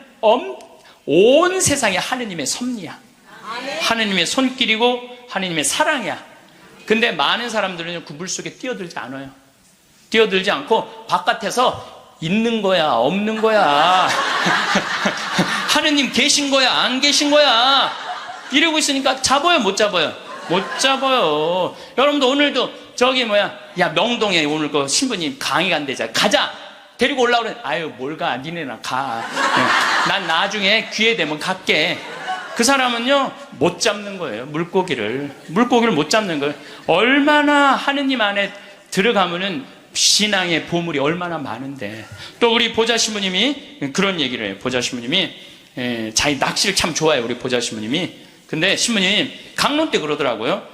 온 세상이 하느님의 섭리야. 하느님의 손길이고 하느님의 사랑이야. 근데 많은 사람들은 그 물속에 뛰어들지 않아요. 뛰어들지 않고 바깥에서 있는 거야, 없는 거야. 하느님 계신 거야, 안 계신 거야. 이러고 있으니까 잡아요, 못 잡아요? 못 잡아요. 여러분도 오늘도 야 명동에 오늘 그 신부님 강의 간대자 가자. 데리고 올라오래. 아유 뭘 가, 니네나 가. 난 나중에 기회 되면 갈게. 그 사람은요 못 잡는 거예요. 물고기를 못 잡는 거예요. 얼마나 하느님 안에 들어가면은 신앙의 보물이 얼마나 많은데. 또 우리 보자 신부님이 그런 얘기를 해요. 보자 신부님이 자기 낚시를 참 좋아해요. 우리 보자 신부님이. 근데 신부님 강론 때 그러더라고요.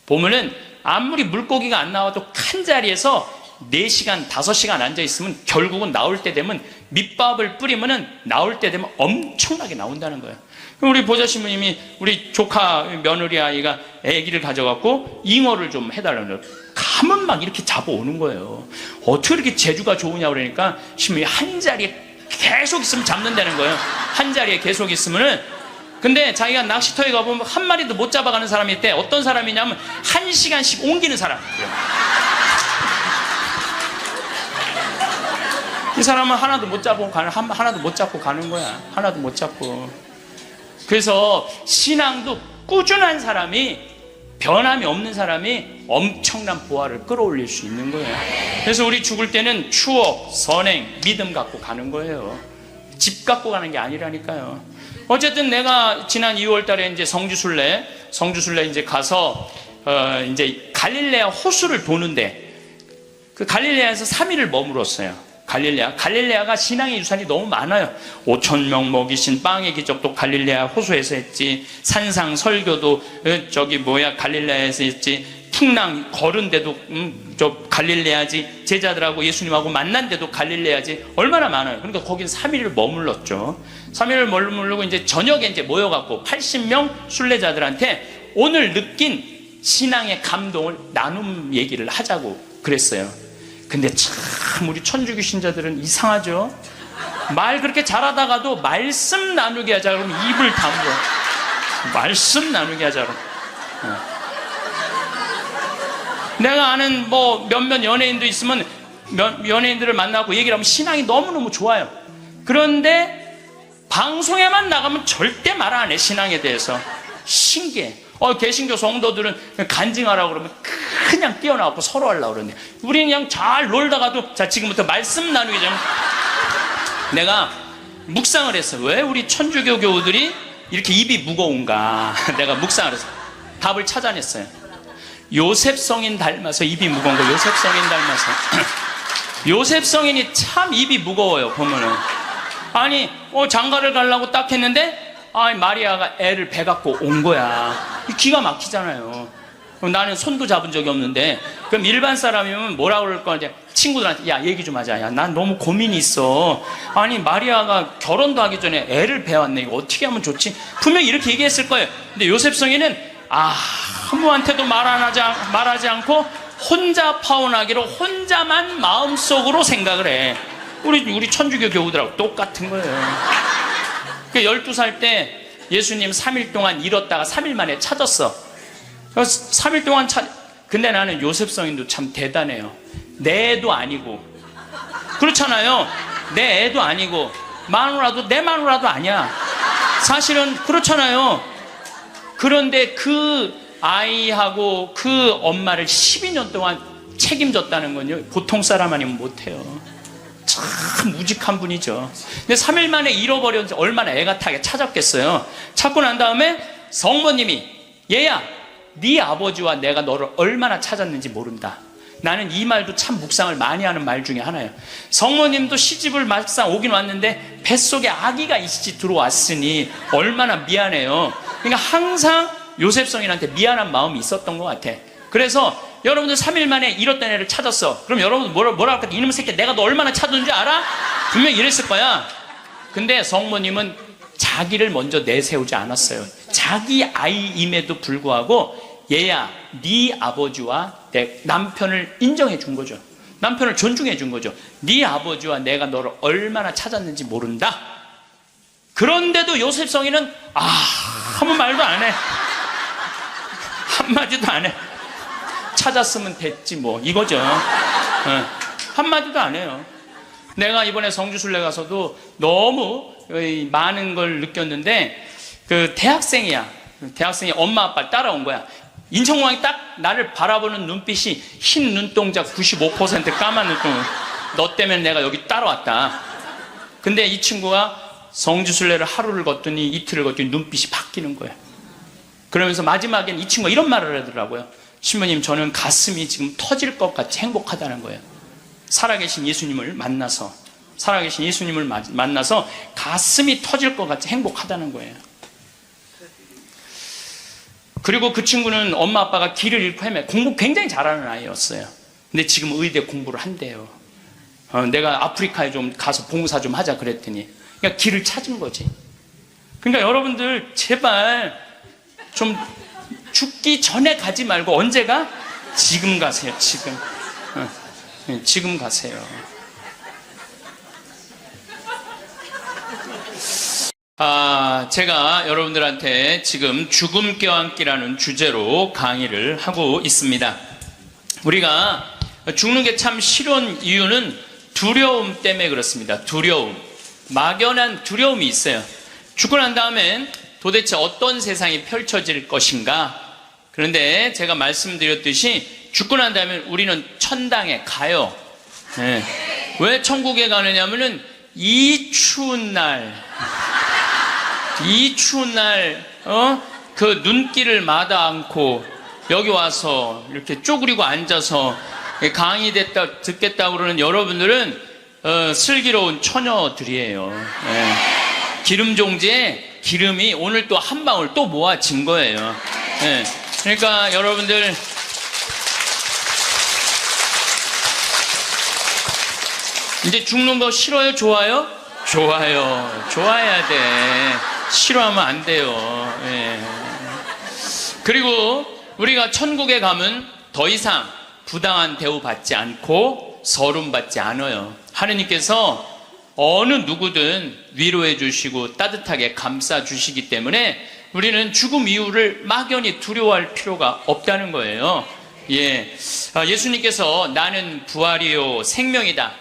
보면은 아무리 물고기가 안 나와도 한 자리에서 4시간, 5시간 앉아있으면 결국은 나올 때 되면 밑밥을 뿌리면은 나올 때 되면 엄청나게 나온다는 거예요. 우리 보자 신부님이 우리 조카 며느리 아이가 아기를 가져갖고 잉어를 좀 해달라는 거예요. 가면 막 이렇게 잡아오는 거예요. 어떻게 이렇게 재주가 좋으냐 그러니까 신부님이 한 자리에 계속 있으면 잡는다는 거예요. 한 자리에 계속 있으면은. 근데 자기가 낚시터에 가보면 한 마리도 못 잡아가는 사람이 있대. 어떤 사람이냐면 1시간씩 옮기는 사람. 이 사람은 하나도 못 잡고 가는 거야. 하나도 못 잡고. 그래서 신앙도 꾸준한 사람이, 변함이 없는 사람이 엄청난 보화를 끌어올릴 수 있는 거예요. 그래서 우리 죽을 때는 추억, 선행, 믿음 갖고 가는 거예요. 집 갖고 가는 게 아니라니까요. 어쨌든 내가 지난 2월 달에 이제 성주순례 이제 가서, 이제 갈릴레아 호수를 도는데, 그 갈릴레아에서 3일을 머물었어요. 갈릴레아가 신앙의 유산이 너무 많아요. 5,000명 먹이신 빵의 기적도 갈릴레아 호수에서 했지. 산상 설교도 갈릴레아에서 했지. 풍랑 걸은 데도 갈릴레아지. 제자들하고 예수님하고 만난 데도 갈릴레아지. 얼마나 많아요. 그러니까 거기는 3일을 머물렀죠. 3일을 머무르고 이제 저녁에 이제 모여갖고 80명 순례자들한테 오늘 느낀 신앙의 감동을 나눔 얘기를 하자고 그랬어요. 근데 참 우리 천주교 신자들은 이상하죠. 말 그렇게 잘하다가도 말씀 나누게 하자 그러면 입을 다물어. 말씀 나누게 하자 그러면. 내가 아는 몇몇 연예인도 있으면 연예인들을 만나고 얘기를 하면 신앙이 너무너무 좋아요. 그런데 방송에만 나가면 절대 말 안 해. 신앙에 대해서. 신기해. 개신교 성도들은 간증하라고 그러면 그냥 뛰어나가고 서로 하려고 그러는데 우리는 그냥 잘 놀다가도 자 지금부터 말씀 나누기 전에 내가 묵상을 했어. 왜 우리 천주교 교우들이 이렇게 입이 무거운가. 내가 묵상을 했어. 답을 찾아냈어요. 요셉 성인 닮아서 입이 무거운 거. 요셉 성인 닮아서. 요셉 성인이 참 입이 무거워요. 보면은 아니 장가를 가려고 딱 했는데 마리아가 애를 배 갖고 온 거야. 기가 막히잖아요. 나는 손도 잡은 적이 없는데 그럼 일반 사람이면 뭐라 그럴 거냐. 친구들한테 야 얘기 좀 하자. 야 난 너무 고민이 있어. 아니 마리아가 결혼도 하기 전에 애를 배웠네. 이거 어떻게 하면 좋지? 분명히 이렇게 얘기했을 거예요. 근데 요셉 성인은 아무한테도 말하지 않고 혼자 파혼하기로 혼자만 마음속으로 생각을 해. 우리 천주교 교우들하고 똑같은 거예요. 그 12살 때 예수님 3일 동안 잃었다가 3일 만에 찾았어. 3일 동안 근데 나는 요셉 성인도 참 대단해요. 내 애도 아니고. 그렇잖아요. 내 애도 아니고. 마누라도 내 마누라도 아니야. 사실은 그렇잖아요. 그런데 그 아이하고 그 엄마를 12년 동안 책임졌다는 건요, 보통 사람 아니면 못해요. 참 무직한 분이죠. 근데 3일 만에 잃어버렸는지 얼마나 애가 타게 찾았겠어요. 찾고 난 다음에 성모님이, 얘야, 네 아버지와 내가 너를 얼마나 찾았는지 모른다. 나는 이 말도 참 묵상을 많이 하는 말 중에 하나예요. 성모님도 시집을 막상 오긴 왔는데 뱃속에 아기가 이씨 들어왔으니 얼마나 미안해요. 그러니까 항상 요셉 성인한테 미안한 마음이 있었던 것 같아. 그래서 여러분들 3일 만에 잃었던 애를 찾았어. 그럼 여러분들 뭐라 할까? 이놈의 새끼 내가 너 얼마나 찾았는지 알아? 분명히 이랬을 거야. 근데 성모님은 자기를 먼저 내세우지 않았어요. 자기 아이임에도 불구하고 얘야, 네 아버지와 내 남편을 인정해 준 거죠. 남편을 존중해 준 거죠. 네 아버지와 내가 너를 얼마나 찾았는지 모른다. 그런데도 요셉 성인은 아무 말도 안 해. 한마디도 안 해. 찾았으면 됐지 뭐 이거죠. 한마디도 안 해요. 내가 이번에 성주순례 가서도 너무 많은 걸 느꼈는데, 그 대학생이 엄마 아빠를 따라온 거야. 인천공항이 딱 나를 바라보는 눈빛이 흰 눈동자 95% 까만 눈동자. 너 때문에 내가 여기 따라왔다. 근데 이 친구가 성주순례를 하루를 걷더니 이틀을 걷더니 눈빛이 바뀌는 거예요. 그러면서 마지막엔 이 친구가 이런 말을 하더라고요. 신부님, 저는 가슴이 지금 터질 것 같이 행복하다는 거예요. 살아계신 예수님을 만나서 가슴이 터질 것 같이 행복하다는 거예요. 그리고 그 친구는 엄마 아빠가 길을 잃고 공부 굉장히 잘하는 아이였어요. 근데 지금 의대 공부를 한대요. 내가 아프리카에 좀 가서 봉사 좀 하자 그랬더니, 그러니까 길을 찾은 거지. 그러니까 여러분들 제발 좀 죽기 전에 가지 말고 언제 가? 지금 가세요. 지금 가세요. 제가 여러분들한테 지금 죽음 껴안기라는 주제로 강의를 하고 있습니다. 우리가 죽는 게 참 싫은 이유는 두려움 때문에 그렇습니다. 두려움. 막연한 두려움이 있어요. 죽고 난 다음엔 도대체 어떤 세상이 펼쳐질 것인가? 그런데 제가 말씀드렸듯이 죽고 난 다음에 우리는 천당에 가요. 네. 왜 천국에 가느냐면은 이 추운 날, 그 눈길을 마다 않고 여기 와서 이렇게 쪼그리고 앉아서 강의 듣겠다고 그러는 여러분들은 슬기로운 처녀들이에요. 네. 기름 종지에 기름이 오늘 또 한 방울 또 모아진 거예요. 네. 그러니까 여러분들 이제 죽는 거 싫어요? 좋아요? 좋아요. 좋아해야 돼. 싫어하면 안 돼요. 네. 그리고 우리가 천국에 가면 더 이상 부당한 대우 받지 않고 서름 받지 않아요. 하느님께서 어느 누구든 위로해 주시고 따뜻하게 감싸 주시기 때문에 우리는 죽음 이후를 막연히 두려워할 필요가 없다는 거예요. 예수님께서 나는 부활이요 생명이다.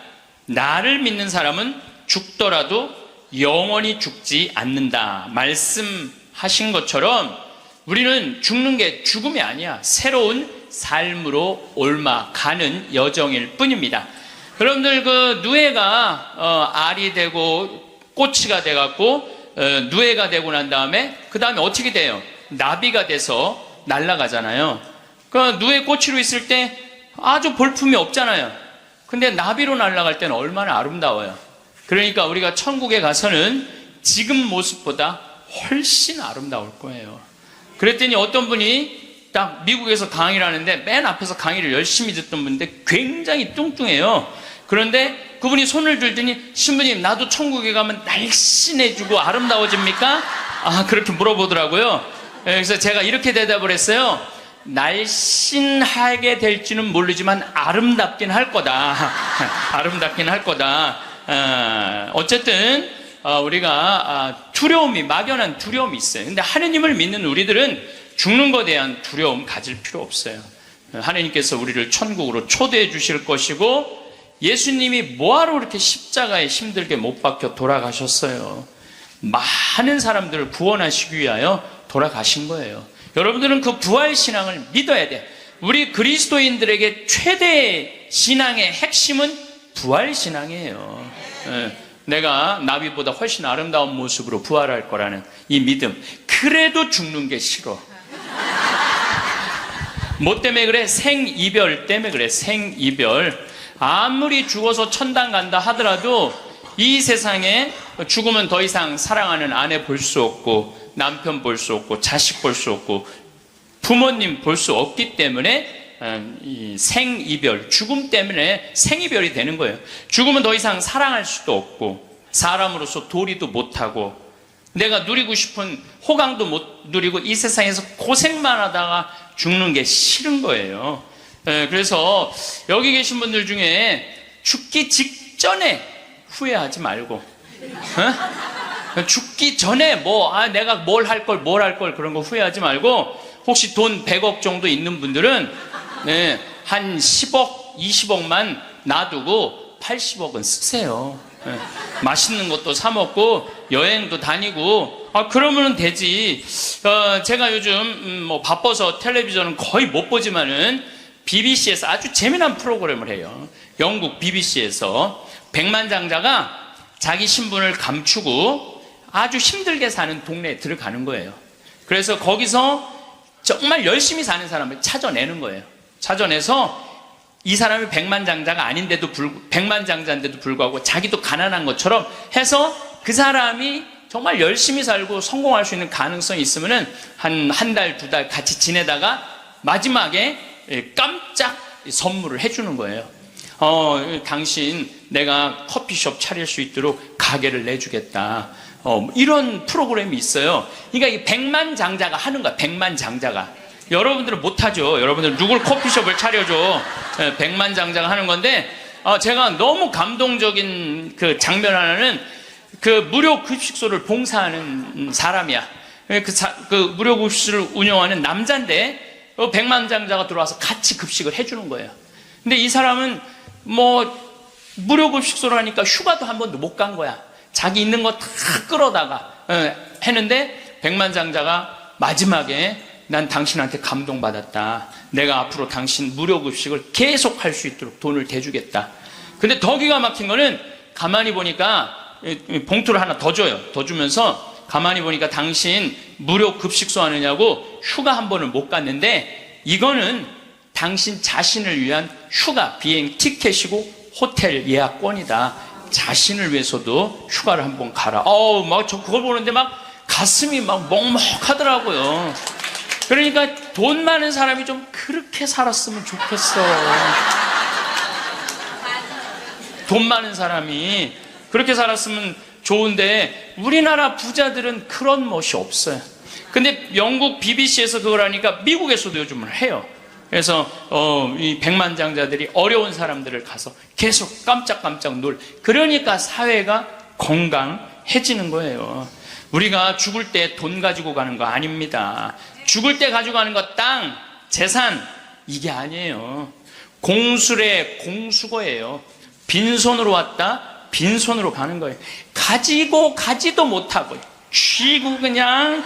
나를 믿는 사람은 죽더라도 영원히 죽지 않는다 말씀하신 것처럼 우리는 죽는 게 죽음이 아니야. 새로운 삶으로 옮아가는 여정일 뿐입니다. 여러분들 그 누에가 알이 되고 꼬치가 돼갖고 누에가 되고 난 다음에 그 다음에 어떻게 돼요? 나비가 돼서 날아가잖아요. 그 누에 꼬치로 있을 때 아주 볼품이 없잖아요. 근데 나비로 날아갈 때는 얼마나 아름다워요. 그러니까 우리가 천국에 가서는 지금 모습보다 훨씬 아름다울 거예요. 그랬더니 어떤 분이 딱 미국에서 강의를 하는데 맨 앞에서 강의를 열심히 듣던 분인데 굉장히 뚱뚱해요. 그런데 그분이 손을 들더니 신부님 나도 천국에 가면 날씬해지고 아름다워집니까? 그렇게 물어보더라고요. 그래서 제가 이렇게 대답을 했어요. 날씬하게 될지는 모르지만 아름답긴 할 거다. 아름답긴 할 거다. 어쨌든 우리가 두려움이, 막연한 두려움이 있어요. 근데 하느님을 믿는 우리들은 죽는 것에 대한 두려움 가질 필요 없어요. 하느님께서 우리를 천국으로 초대해 주실 것이고, 예수님이 뭐하러 그렇게 십자가에 힘들게 못 박혀 돌아가셨어요? 많은 사람들을 구원하시기 위하여 돌아가신 거예요. 여러분들은 그 부활신앙을 믿어야 돼. 우리 그리스도인들에게 최대 신앙의 핵심은 부활신앙이에요. 내가 나비보다 훨씬 아름다운 모습으로 부활할 거라는 이 믿음. 그래도 죽는 게 싫어. 뭐 때문에 그래? 생이별 때문에 그래. 생이별. 아무리 죽어서 천당 간다 하더라도 이 세상에 죽으면 더 이상 사랑하는 아내 볼 수 없고, 남편 볼 수 없고, 자식 볼 수 없고, 부모님 볼 수 없기 때문에 이 생이별, 죽음 때문에 생이별이 되는 거예요. 죽으면 더 이상 사랑할 수도 없고, 사람으로서 도리도 못하고, 내가 누리고 싶은 호강도 못 누리고, 이 세상에서 고생만 하다가 죽는 게 싫은 거예요. 그래서 여기 계신 분들 중에 죽기 직전에 후회하지 말고, 죽기 전에 내가 뭘 할 걸 그런 거 후회하지 말고, 혹시 돈 100억 정도 있는 분들은 한 10억, 20억만 놔두고 80억은 쓰세요. 맛있는 것도 사 먹고 여행도 다니고, 그러면 되지. 제가 요즘 바빠서 텔레비전은 거의 못 보지만은 BBC에서 아주 재미난 프로그램을 해요. 영국 BBC에서 백만장자가 자기 신분을 감추고 아주 힘들게 사는 동네에 들어가는 거예요. 그래서 거기서 정말 열심히 사는 사람을 찾아내는 거예요. 찾아내서 이 사람이 백만장자인데도 불구하고 자기도 가난한 것처럼 해서 그 사람이 정말 열심히 살고 성공할 수 있는 가능성이 있으면은 한 달, 2달 같이 지내다가 마지막에 깜짝 선물을 해주는 거예요. 당신 내가 커피숍 차릴 수 있도록 가게를 내주겠다. 이런 프로그램이 있어요. 그러니까 이 백만장자가 하는 거야. 백만장자가. 여러분들은 못하죠. 여러분들 누굴 커피숍을 차려줘. 백만장자가 하는 건데, 제가 너무 감동적인 그 장면 하나는, 그 무료 급식소를 봉사하는 사람이야. 그 무료 급식소를 운영하는 남자인데, 백만장자가 들어와서 같이 급식을 해주는 거예요. 근데 이 사람은 무료 급식소를 하니까 휴가도 한 번도 못 간 거야. 자기 있는 거 다 끌어다가 했는데, 백만장자가 마지막에 난 당신한테 감동받았다. 내가 앞으로 당신 무료 급식을 계속 할 수 있도록 돈을 대주겠다. 근데 더 기가 막힌 거는, 가만히 보니까 봉투를 하나 더 줘요. 더 주면서 가만히 보니까 당신 무료 급식소 하느냐고 휴가 한 번을 못 갔는데, 이거는 당신 자신을 위한 휴가 비행 티켓이고 호텔 예약권이다. 자신을 위해서도 휴가를 한번 가라. 저 그걸 보는데 가슴이 먹먹하더라고요. 그러니까 돈 많은 사람이 좀 그렇게 살았으면 좋겠어. 돈 많은 사람이 그렇게 살았으면 좋은데, 우리나라 부자들은 그런 멋이 없어요. 근데 영국 BBC에서 그걸 하니까 미국에서도 요즘은 해요. 그래서 이 백만장자들이 어려운 사람들을 가서 계속 깜짝깜짝 그러니까 사회가 건강해지는 거예요. 우리가 죽을 때 돈 가지고 가는 거 아닙니다. 죽을 때 가지고 가는 거 땅, 재산, 이게 아니에요. 공술의 공수거예요. 빈손으로 왔다, 빈손으로 가는 거예요. 가지도 못하고 쥐고 그냥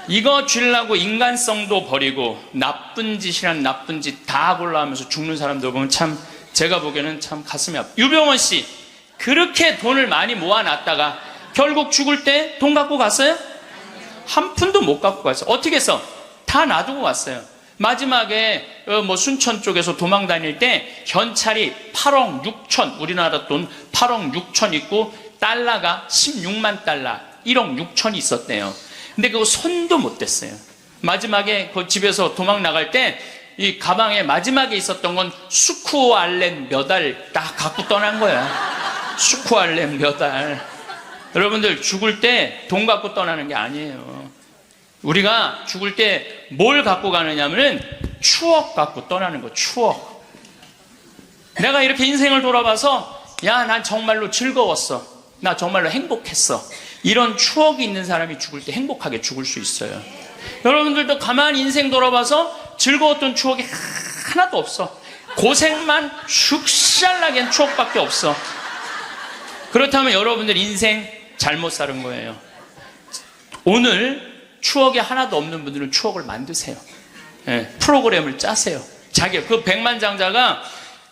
이거 쥐려고 인간성도 버리고 나쁜 짓이란 나쁜 짓 다 하고라 하면서 죽는 사람들 보면 참, 제가 보기에는 참 가슴이 아파. 유병원 씨, 그렇게 돈을 많이 모아놨다가 결국 죽을 때 돈 갖고 갔어요? 한 푼도 못 갖고 갔어요. 어떻게 했어? 다 놔두고 갔어요. 마지막에 순천 쪽에서 도망 다닐 때 현찰이 8억 6천, 우리나라 돈 8억 6천 있고 달러가 16만 달러, 1억 6천이 있었대요. 근데 그거 손도 못 댔어요. 마지막에 그 집에서 도망 나갈 때 이 가방에 마지막에 있었던 건 수쿠알렌 몇 알 딱 갖고 떠난 거야. 수쿠알렌 몇 알. 여러분들 죽을 때 돈 갖고 떠나는 게 아니에요. 우리가 죽을 때 뭘 갖고 가느냐면은 추억 갖고 떠나는 거. 추억. 내가 이렇게 인생을 돌아봐서 난 정말로 즐거웠어. 나 정말로 행복했어. 이런 추억이 있는 사람이 죽을 때 행복하게 죽을 수 있어요. 여러분들도 가만히 인생 돌아봐서 즐거웠던 추억이 하나도 없어. 고생만 슉샬나게 한 추억밖에 없어. 그렇다면 여러분들 인생 잘못 사는 거예요. 오늘 추억이 하나도 없는 분들은 추억을 만드세요. 예, 프로그램을 짜세요. 자기 그 백만장자가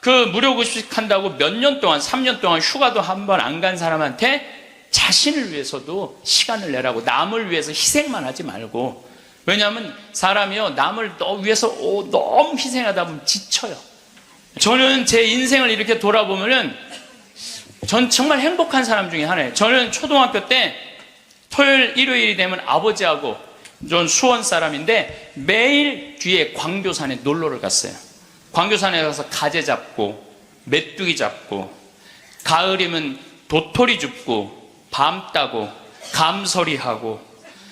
그 무료급식 한다고 몇 년 동안 3년 동안 휴가도 한 번 안 간 사람한테 자신을 위해서도 시간을 내라고, 남을 위해서 희생만 하지 말고. 왜냐하면 사람이요, 남을 위해서 너무 희생하다 보면 지쳐요. 저는 제 인생을 이렇게 돌아보면은 전 정말 행복한 사람 중에 하나예요. 저는 초등학교 때 토요일 일요일이 되면 아버지하고, 전 수원 사람인데 매일 뒤에 광교산에 놀러를 갔어요. 광교산에 가서 가재 잡고 메뚜기 잡고, 가을이면 도토리 줍고 밤 따고 감서리하고,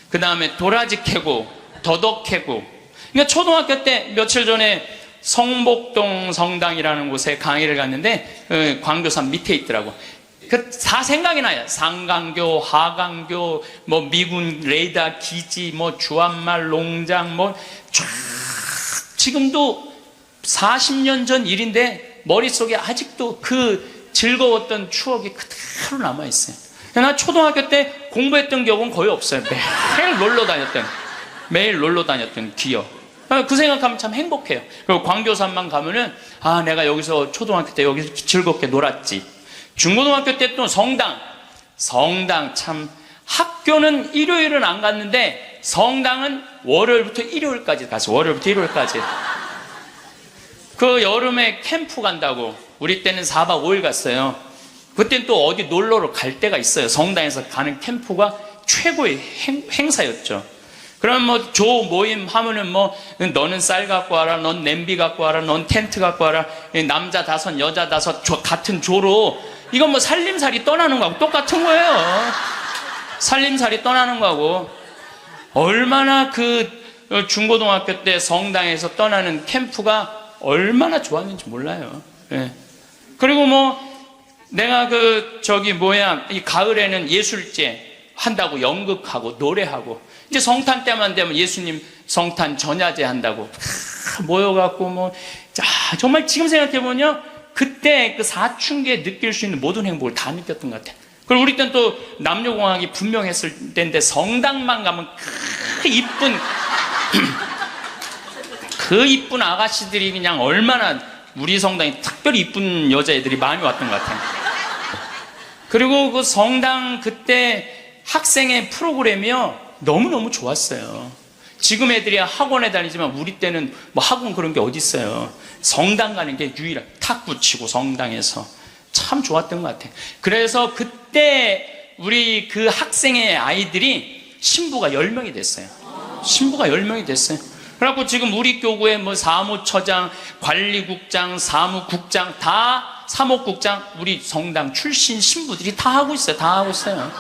그 다음에 도라지 캐고 더덕 캐고. 그러니까 초등학교 때 며칠 전에 성복동 성당이라는 곳에 강의를 갔는데 광교산 밑에 있더라고. 그 다 생각이 나요. 상강교, 하강교, 뭐 미군 레이더 기지, 뭐 주한말 농장, 뭐 쫙 지금도 40년 전 일인데 머릿속에 아직도 그 즐거웠던 추억이 그대로 남아있어요. 나 초등학교 때 공부했던 기억은 거의 없어요. 매일 놀러 다녔던 기억. 그 생각하면 참 행복해요. 그리고 광교산만 가면은, 아, 내가 여기서 초등학교 때 여기서 즐겁게 놀았지. 중고등학교 때 또 성당 참, 학교는 일요일은 안 갔는데 성당은 월요일부터 일요일까지 갔어. 월요일부터 일요일까지. 그 여름에 캠프 간다고 우리 때는 4박 5일 갔어요. 그때는 또 어디 놀러를 갈 때가 있어요. 성당에서 가는 캠프가 최고의 행사였죠. 그럼 뭐 조 모임 하면은 뭐 너는 쌀 갖고 와라, 넌 냄비 갖고 와라, 넌 텐트 갖고 와라, 남자 5 여자 5 같은 조로, 이건 뭐 살림살이 떠나는 거하고 똑같은 거예요. 살림살이 떠나는 거하고. 얼마나 그 중고등학교 때 성당에서 떠나는 캠프가 얼마나 좋았는지 몰라요. 예. 그리고 뭐 내가 이 가을에는 예술제 한다고 연극하고 노래하고, 이제 성탄 때만 되면 예수님 성탄 전야제 한다고 모여갖고 뭐, 정말 지금 생각해보면 그때 그 사춘기에 느낄 수 있는 모든 행복을 다 느꼈던 것 같아요. 그리고 우리 때는 또 남녀공학이 분명했을 때인데 성당만 가면 그 이쁜 아가씨들이 그냥 얼마나, 우리 성당에 특별히 이쁜 여자애들이 많이 왔던 것 같아요. 그리고 그 성당 그때 학생의 프로그램이요, 너무너무 좋았어요. 지금 애들이 학원에 다니지만 우리 때는 뭐 학원 그런 게 어디 있어요. 성당 가는 게 유일한, 탁구 치고 성당에서 참 좋았던 것 같아요. 그래서 그때 우리 그 학생의 아이들이 신부가 10명이 됐어요. 신부가 10명이 됐어요. 그래갖고 지금 우리 교구에 뭐 사무처장, 관리국장, 사무국장, 다 사목국장, 우리 성당 출신 신부들이 다 하고 있어요. 다 하고 있어요.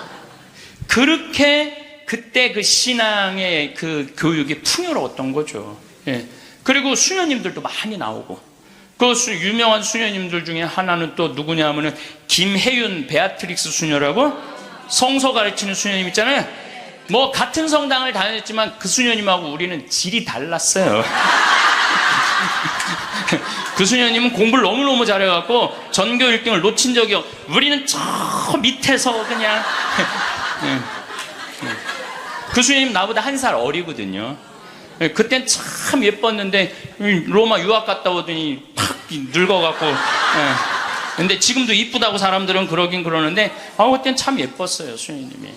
그렇게 그때 그 신앙의 그 교육이 풍요로웠던 거죠. 예. 그리고 수녀님들도 많이 나오고, 그 유명한 수녀님들 중에 하나는 또 누구냐 하면은 김혜윤 베아트릭스 수녀라고, 성서 가르치는 수녀님 있잖아요. 뭐 같은 성당을 다녔지만 그 수녀님하고 우리는 질이 달랐어요. 그 수녀님은 공부를 너무너무 잘해갖고 전교 1등을 놓친 적이 우리는 저 밑에서 그냥 그 수녀님 나보다 1살 어리거든요. 그땐 참 예뻤는데 로마 유학 갔다 오더니 팍 늙어갖고. 근데 지금도 이쁘다고 사람들은 그러긴 그러는데 그땐 참 예뻤어요, 수녀님이.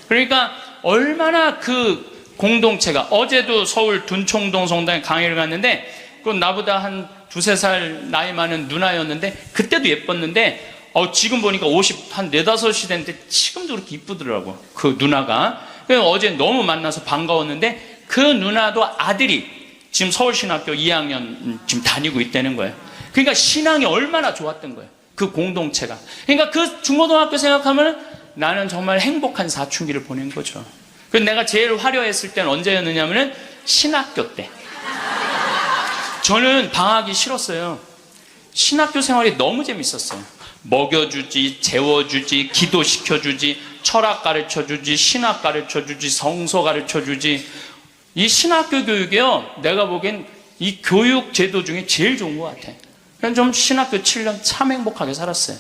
그러니까 얼마나 그 공동체가, 어제도 서울 둔총동 성당에 강의를 갔는데 그 나보다 한 2-3살 나이 많은 누나였는데 그때도 예뻤는데 지금 보니까 50, 한 4, 5이 됐는데 지금도 그렇게 이쁘더라고, 그 누나가. 어제 너무 만나서 반가웠는데 그 누나도 아들이 지금 서울신학교 2학년 지금 다니고 있다는 거예요. 그러니까 신앙이 얼마나 좋았던 거예요, 그 공동체가. 그러니까 그 중고등학교 생각하면 나는 정말 행복한 사춘기를 보낸 거죠. 그래서 내가 제일 화려했을 때는 언제였느냐면은 신학교 때. 저는 방학이 싫었어요. 신학교 생활이 너무 재밌었어요. 먹여주지, 재워주지, 기도시켜주지, 철학 가르쳐주지, 신학 가르쳐주지, 성서 가르쳐주지. 이 신학교 교육이요, 내가 보기엔 이 교육 제도 중에 제일 좋은 것 같아. 그냥 좀 신학교 7년 참 행복하게 살았어요.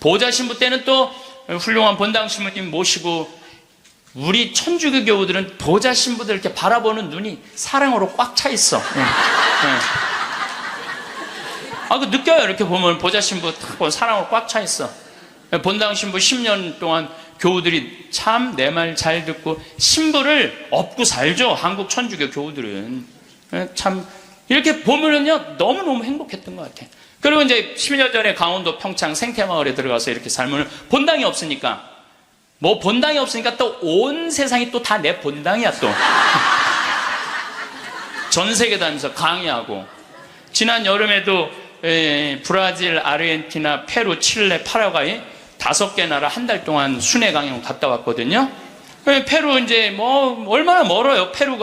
보좌 신부 때는 또 훌륭한 본당 신부님 모시고, 우리 천주교 교우들은 보좌 신부들 이렇게 바라보는 눈이 사랑으로 꽉 차 있어. 그 느껴요. 이렇게 보면 보좌 신부 딱 보면 사랑으로 꽉 차 있어. 본당 신부 10년 동안 교우들이 참 내 말 잘 듣고, 신부를 업고 살죠. 한국 천주교 교우들은. 참 이렇게 보면은요, 너무너무 행복했던 것 같아. 그리고 이제 10년 전에 강원도 평창 생태마을에 들어가서 이렇게 살면 본당이 없으니까, 뭐 본당이 없으니까 또 온 세상이 또 다 내 본당이야 또. 전 세계 다니면서 강의하고, 지난 여름에도 브라질, 아르헨티나, 페루, 칠레, 파라과이 5개 나라 한 달 동안 순회 강연 갔다 왔거든요. 페루 이제 뭐 얼마나 멀어요. 페루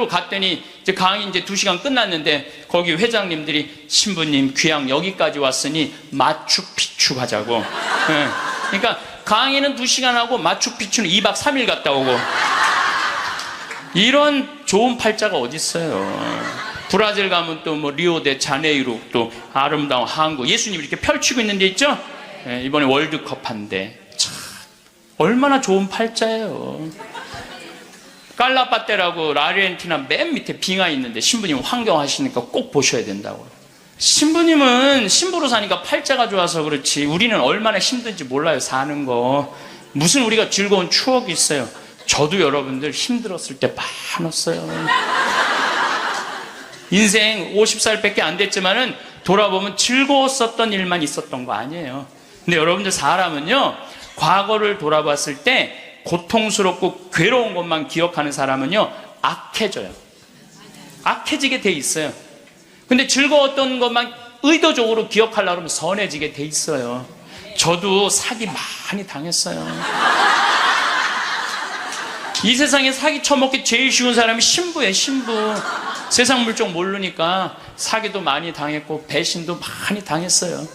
갔더니 이제 강의 이제 2시간 끝났는데, 거기 회장님들이 신부님 귀양 여기까지 왔으니 마추픽추 가자고. 그러니까 강의는 2시간 하고 마추픽추는 2박 3일 갔다 오고. 이런 좋은 팔자가 어디 있어요. 브라질 가면 또 뭐 리오데자네이루, 또 아름다운 한국, 예수님이 이렇게 펼치고 있는 데 있죠. 이번에 월드컵 한데 참 얼마나 좋은 팔자예요. 깔라파테라고 아르헨티나 맨 밑에 빙하 있는데, 신부님 환경하시니까 꼭 보셔야 된다고. 신부님은 신부로 사니까 팔자가 좋아서 그렇지, 우리는 얼마나 힘든지 몰라요. 사는 거 무슨 우리가 즐거운 추억이 있어요. 저도 여러분들 힘들었을 때 많았어요. 인생 50살밖에 안 됐지만은 돌아보면 즐거웠었던 일만 있었던 거 아니에요. 근데 여러분들 사람은요, 과거를 돌아봤을 때 고통스럽고 괴로운 것만 기억하는 사람은요, 악해져요. 악해지게 돼 있어요. 근데 즐거웠던 것만 의도적으로 기억하려고 하면 선해지게 돼 있어요. 저도 사기 많이 당했어요. 이 세상에 사기 쳐먹기 제일 쉬운 사람이 신부예요. 신부. 세상 물정 모르니까 사기도 많이 당했고 배신도 많이 당했어요.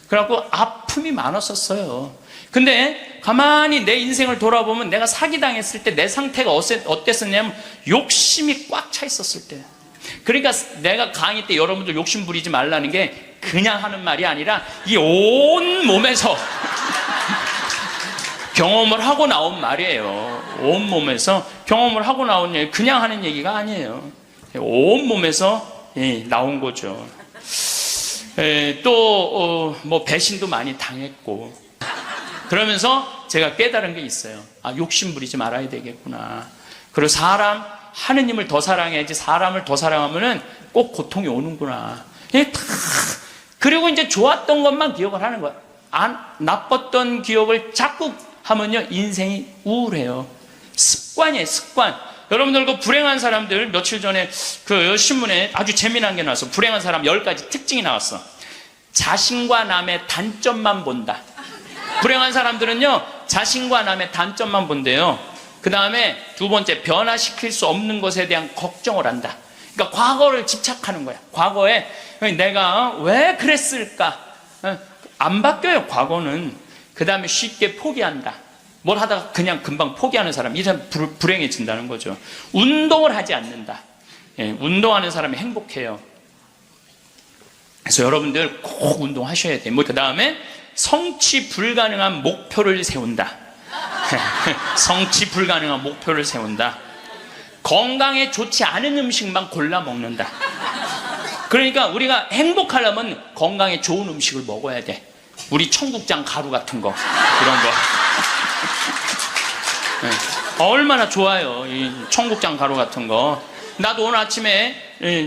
그래갖고 아픔이 많았었어요. 근데 가만히 내 인생을 돌아보면, 내가 사기당했을 때 내 상태가 어땠었냐면 욕심이 꽉 차 있었을 때. 그러니까 내가 강의 때 여러분들 욕심 부리지 말라는 게 그냥 하는 말이 아니라 이 온 몸에서 경험을 하고 나온 말이에요. 온 몸에서 경험을 하고 나온 얘기, 그냥 하는 얘기가 아니에요. 온 몸에서 나온 거죠. 또 뭐 배신도 많이 당했고, 그러면서 제가 깨달은 게 있어요. 욕심 부리지 말아야 되겠구나. 그리고 하느님을 더 사랑해야지, 사람을 더 사랑하면은 꼭 고통이 오는구나. 그리고 이제 좋았던 것만 기억을 하는 거야. 나빴던 기억을 자꾸 하면요, 인생이 우울해요. 습관이에요, 습관. 여러분들 그 불행한 사람들, 며칠 전에 그 신문에 아주 재미난 게 나왔어. 불행한 사람 10가지 특징이 나왔어. 자신과 남의 단점만 본다. 불행한 사람들은요, 자신과 남의 단점만 본대요. 그 다음에 2번째, 변화시킬 수 없는 것에 대한 걱정을 한다. 그러니까 과거를 집착하는 거야. 과거에 내가 왜 그랬을까? 안 바뀌어요, 과거는. 그 다음에 쉽게 포기한다. 뭘 하다가 그냥 금방 포기하는 사람, 이 사람 불행해진다는 거죠. 운동을 하지 않는다. 운동하는 사람이 행복해요. 그래서 여러분들 꼭 운동하셔야 돼요. 그 다음에 성취 불가능한 목표를 세운다. 성취 불가능한 목표를 세운다. 건강에 좋지 않은 음식만 골라 먹는다. 그러니까 우리가 행복하려면 건강에 좋은 음식을 먹어야 돼. 우리 청국장 가루 같은 거, 이런 거. 얼마나 좋아요, 이 청국장 가루 같은 거. 나도 오늘 아침에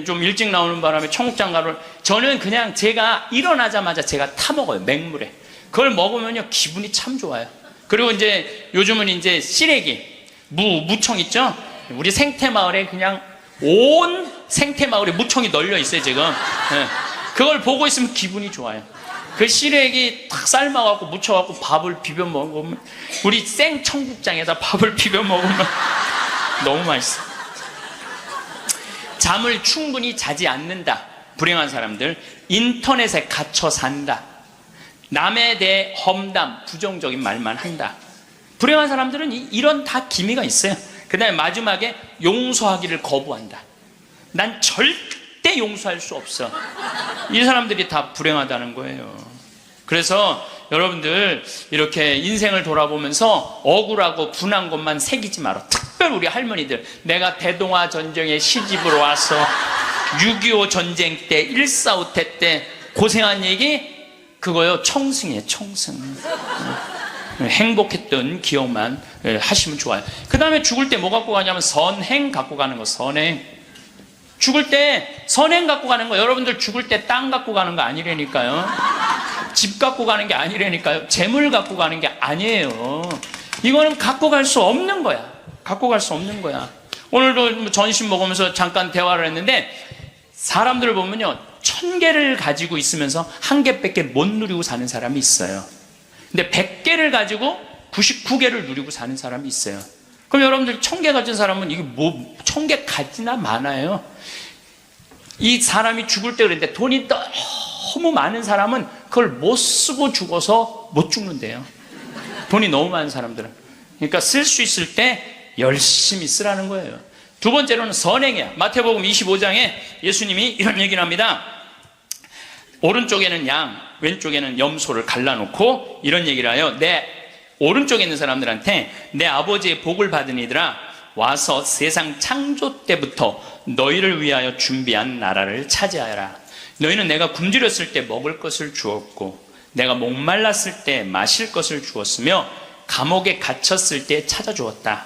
좀 일찍 나오는 바람에 청국장 가루를, 저는 그냥 제가 일어나자마자 제가 타 먹어요, 맹물에. 그걸 먹으면요, 기분이 참 좋아요. 그리고 이제 요즘은 이제 시래기, 무청 있죠? 우리 생태마을에 그냥 온 생태마을에 무청이 널려 있어요, 지금. 그걸 보고 있으면 기분이 좋아요. 그 시래기 탁 삶아갖고 무쳐갖고 밥을 비벼 먹으면, 우리 생 청국장에다 밥을 비벼 먹으면 너무 맛있어. 잠을 충분히 자지 않는다. 불행한 사람들. 인터넷에 갇혀 산다. 남에 대해 험담, 부정적인 말만 한다. 불행한 사람들은 이런 다 기미가 있어요. 그 다음에 마지막에 용서하기를 거부한다. 난 절대 용서할 수 없어. 이 사람들이 다 불행하다는 거예요. 그래서 여러분들 이렇게 인생을 돌아보면서 억울하고 분한 것만 새기지 마라. 특별히 우리 할머니들, 내가 대동아 전쟁에 시집으로 와서 6.25 전쟁 때 1.4.5태 때 고생한 얘기, 그거요 청승이에요. 청승. 행복했던 기억만 하시면 좋아요. 그 다음에 죽을 때 뭐 갖고 가냐면 선행 갖고 가는 거. 선행. 죽을 때 선행 갖고 가는 거. 여러분들 죽을 때 땅 갖고 가는 거 아니라니까요. 집 갖고 가는 게 아니라니까요. 재물 갖고 가는 게 아니에요. 이거는 갖고 갈 수 없는 거야. 갖고 갈 수 없는 거야. 오늘도 전심 먹으면서 잠깐 대화를 했는데, 사람들을 보면요 1000개를 가지고 있으면서 1개밖에 못 누리고 사는 사람이 있어요. 근데 100개를 가지고 99개를 누리고 사는 사람이 있어요. 그럼 여러분들 1000개 가진 사람은 이게 뭐 1000개 가지나 많아요. 이 사람이 죽을 때 그랬는데, 돈이 너무 많은 사람은 그걸 못 쓰고 죽어서 못 죽는데요. 돈이 너무 많은 사람들은. 그러니까 쓸 수 있을 때 열심히 쓰라는 거예요. 두 번째로는 선행이야. 마태복음 25장에 예수님이 이런 얘기를 합니다. 오른쪽에는 양, 왼쪽에는 염소를 갈라놓고 이런 얘기를 해요. 내 오른쪽에 있는 사람들한테 내 아버지의 복을 받은 이들아, 와서 세상 창조 때부터 너희를 위하여 준비한 나라를 차지하여라. 너희는 내가 굶주렸을 때 먹을 것을 주었고, 내가 목말랐을 때 마실 것을 주었으며, 감옥에 갇혔을 때 찾아주었다.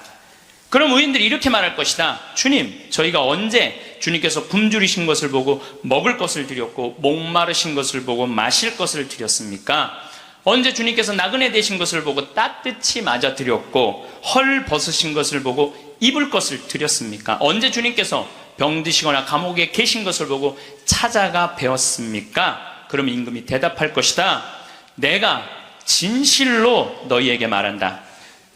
그럼 의인들이 이렇게 말할 것이다. 주님, 저희가 언제 주님께서 굶주리신 것을 보고 먹을 것을 드렸고, 목마르신 것을 보고 마실 것을 드렸습니까? 언제 주님께서 나그네 되신 것을 보고 따뜻히 맞아 드렸고, 헐 벗으신 것을 보고 입을 것을 드렸습니까? 언제 주님께서 병드시거나 감옥에 계신 것을 보고 찾아가 배웠습니까? 그럼 임금이 대답할 것이다. 내가 진실로 너희에게 말한다.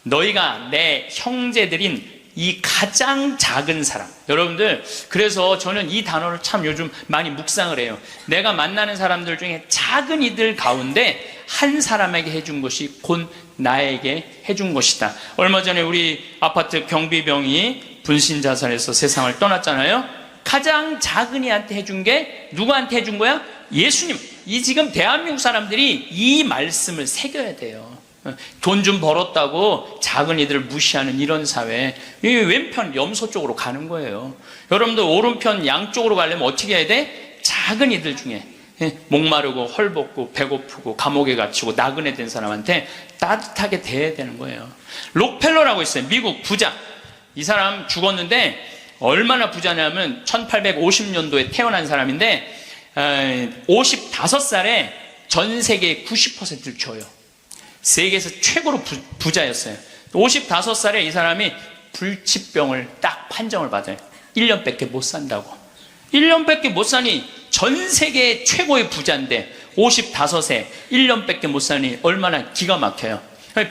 너희가 내 형제들인 이 가장 작은 사람. 여러분들, 그래서 저는 이 단어를 참 요즘 많이 묵상을 해요. 내가 만나는 사람들 중에 작은 이들 가운데 한 사람에게 해준 것이 곧 나에게 해준 것이다. 얼마 전에 우리 아파트 경비병이 분신자살해서 세상을 떠났잖아요. 가장 작은 이한테 해준 게 누구한테 해준 거야? 예수님. 이 지금 대한민국 사람들이 이 말씀을 새겨야 돼요. 돈 좀 벌었다고 작은 이들을 무시하는 이런 사회, 이 왼편 염소 쪽으로 가는 거예요. 여러분들 오른편 양쪽으로 가려면 어떻게 해야 돼? 작은 이들 중에 목마르고 헐벗고 배고프고 감옥에 갇히고 나그네 된 사람한테 따뜻하게 대해야 되는 거예요. 록펠러라고 있어요. 미국 부자. 이 사람 죽었는데 얼마나 부자냐면 1850년도에 태어난 사람인데 55살에 전 세계의 90%를 줘요. 세계에서 최고로 부자였어요. 55살에 이 사람이 불치병을 딱 판정을 받아요. 1년밖에 못 산다고. 1년밖에 못 사니 전 세계 최고의 부자인데 55세 1년밖에 못 사니 얼마나 기가 막혀요.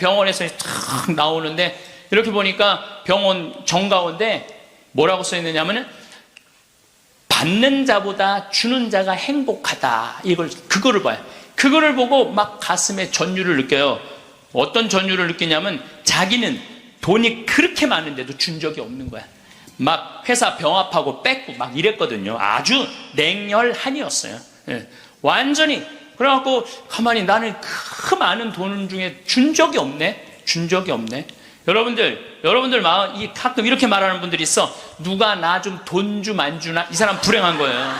병원에서 탁 나오는데 이렇게 보니까 병원 정가운데 뭐라고 써 있느냐면은 받는 자보다 주는 자가 행복하다. 그거를 봐요. 그거를 보고 막 가슴에 전율을 느껴요. 어떤 전율을 느끼냐면 자기는 돈이 그렇게 많은데도 준 적이 없는 거야. 막 회사 병합하고 뺏고 막 이랬거든요. 아주 냉혈한이었어요. 예. 완전히. 그래갖고 가만히 나는 그 많은 돈 중에 준 적이 없네. 준 적이 없네. 여러분들 마음, 가끔 이렇게 말하는 분들이 있어. 누가 나 좀 돈 좀 안 주나? 이 사람 불행한 거예요.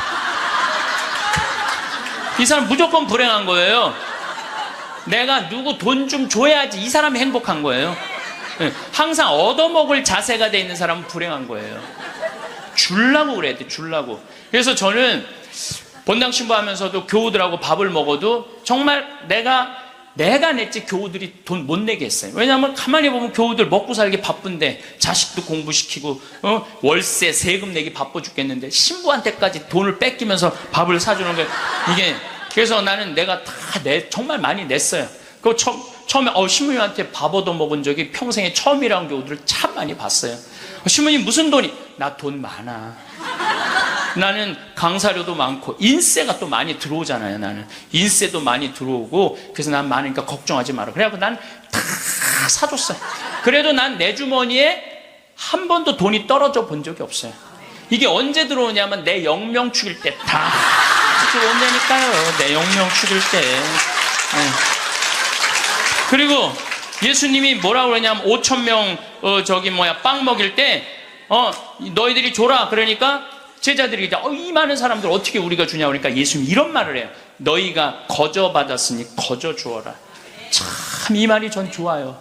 이 사람 무조건 불행한 거예요. 내가 누구 돈 좀 줘야지 이 사람이 행복한 거예요. 항상 얻어먹을 자세가 돼 있는 사람은 불행한 거예요. 주려고 그래야 돼. 주려고. 그래서 저는 본당 신부하면서도 교우들하고 밥을 먹어도 정말 내가 냈지 교우들이 돈 못 내게 했어요. 왜냐하면 가만히 보면 교우들 먹고 살기 바쁜데 자식도 공부시키고 월세 세금 내기 바빠 죽겠는데 신부한테까지 돈을 뺏기면서 밥을 사주는 게 이게. 그래서 나는 내가 다 정말 많이 냈어요. 그 처음에 신부님한테 밥 얻어 먹은 적이 평생에 처음이라는 교우들을 참 많이 봤어요. 신부님 무슨 돈이? 나 돈 많아. 나는 강사료도 많고 인세가 또 많이 들어오잖아요. 나는 인세도 많이 들어오고 그래서 난 많으니까 걱정하지 마라. 그래갖고 난 다 사줬어요. 그래도 난 내 주머니에 한 번도 돈이 떨어져 본 적이 없어요. 이게 언제 들어오냐면 내 영명 축일 때 다 들어온다니까요. 내 영명 축일 때. 네. 그리고 예수님이 뭐라고 그러냐면 5,000명 빵 먹일 때 너희들이 줘라. 그러니까 제자들이 이제 이 많은 사람들 어떻게 우리가 주냐 그러니까 예수님이 이런 말을 해요. 너희가 거저 받았으니 거저 주어라. 참 이 말이 전 좋아요.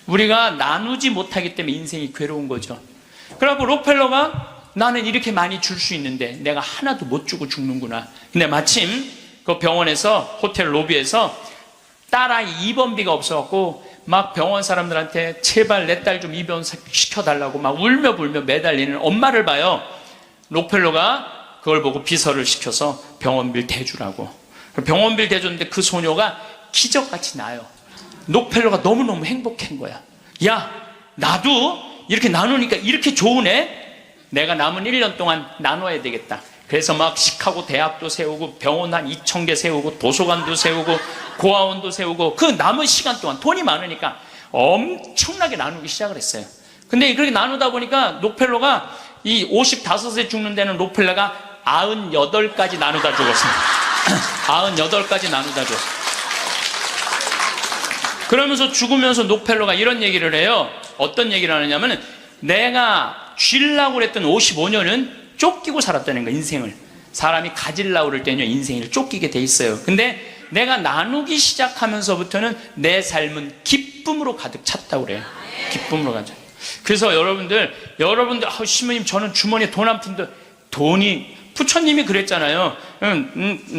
우리가 나누지 못하기 때문에 인생이 괴로운 거죠. 그래갖고 록펠러가 나는 이렇게 많이 줄 수 있는데 내가 하나도 못 주고 죽는구나. 근데 마침 그 병원에서 호텔 로비에서 딸아이 입원비가 없어갖고 막 병원 사람들한테 제발 내 딸 좀 입원 시켜달라고 막 울며 불며 매달리는 엄마를 봐요. 록펠러가 그걸 보고 비서를 시켜서 병원비를 대주라고. 병원비를 대줬는데 그 소녀가 기적같이 나요. 록펠러가 너무너무 행복한 거야. 야, 나도 이렇게 나누니까 이렇게 좋으네? 내가 남은 1년 동안 나눠야 되겠다. 그래서 막 시카고 대학도 세우고 병원 한 2,000개 세우고 도서관도 세우고 고아원도 세우고 그 남은 시간 동안 돈이 많으니까 엄청나게 나누기 시작을 했어요. 근데 그렇게 나누다 보니까 록펠러가 이 55세 죽는 데는 록펠러가 98까지 나누다 죽었습니다. 98까지 나누다 죽었어요. 그러면서 죽으면서 록펠러가 이런 얘기를 해요. 어떤 얘기를 하느냐면 내가 쥐려고 그랬던 55년은 쫓기고 살았다는 거야. 인생을 사람이 가지려고 그럴 때는 인생을 쫓기게 돼 있어요. 근데 내가 나누기 시작하면서부터는 내 삶은 기쁨으로 가득 찼다고 그래요. 기쁨으로 가득. 그래서 여러분들 신부님 저는 주머니에 돈 한 푼도 돈이 부처님이 그랬잖아요.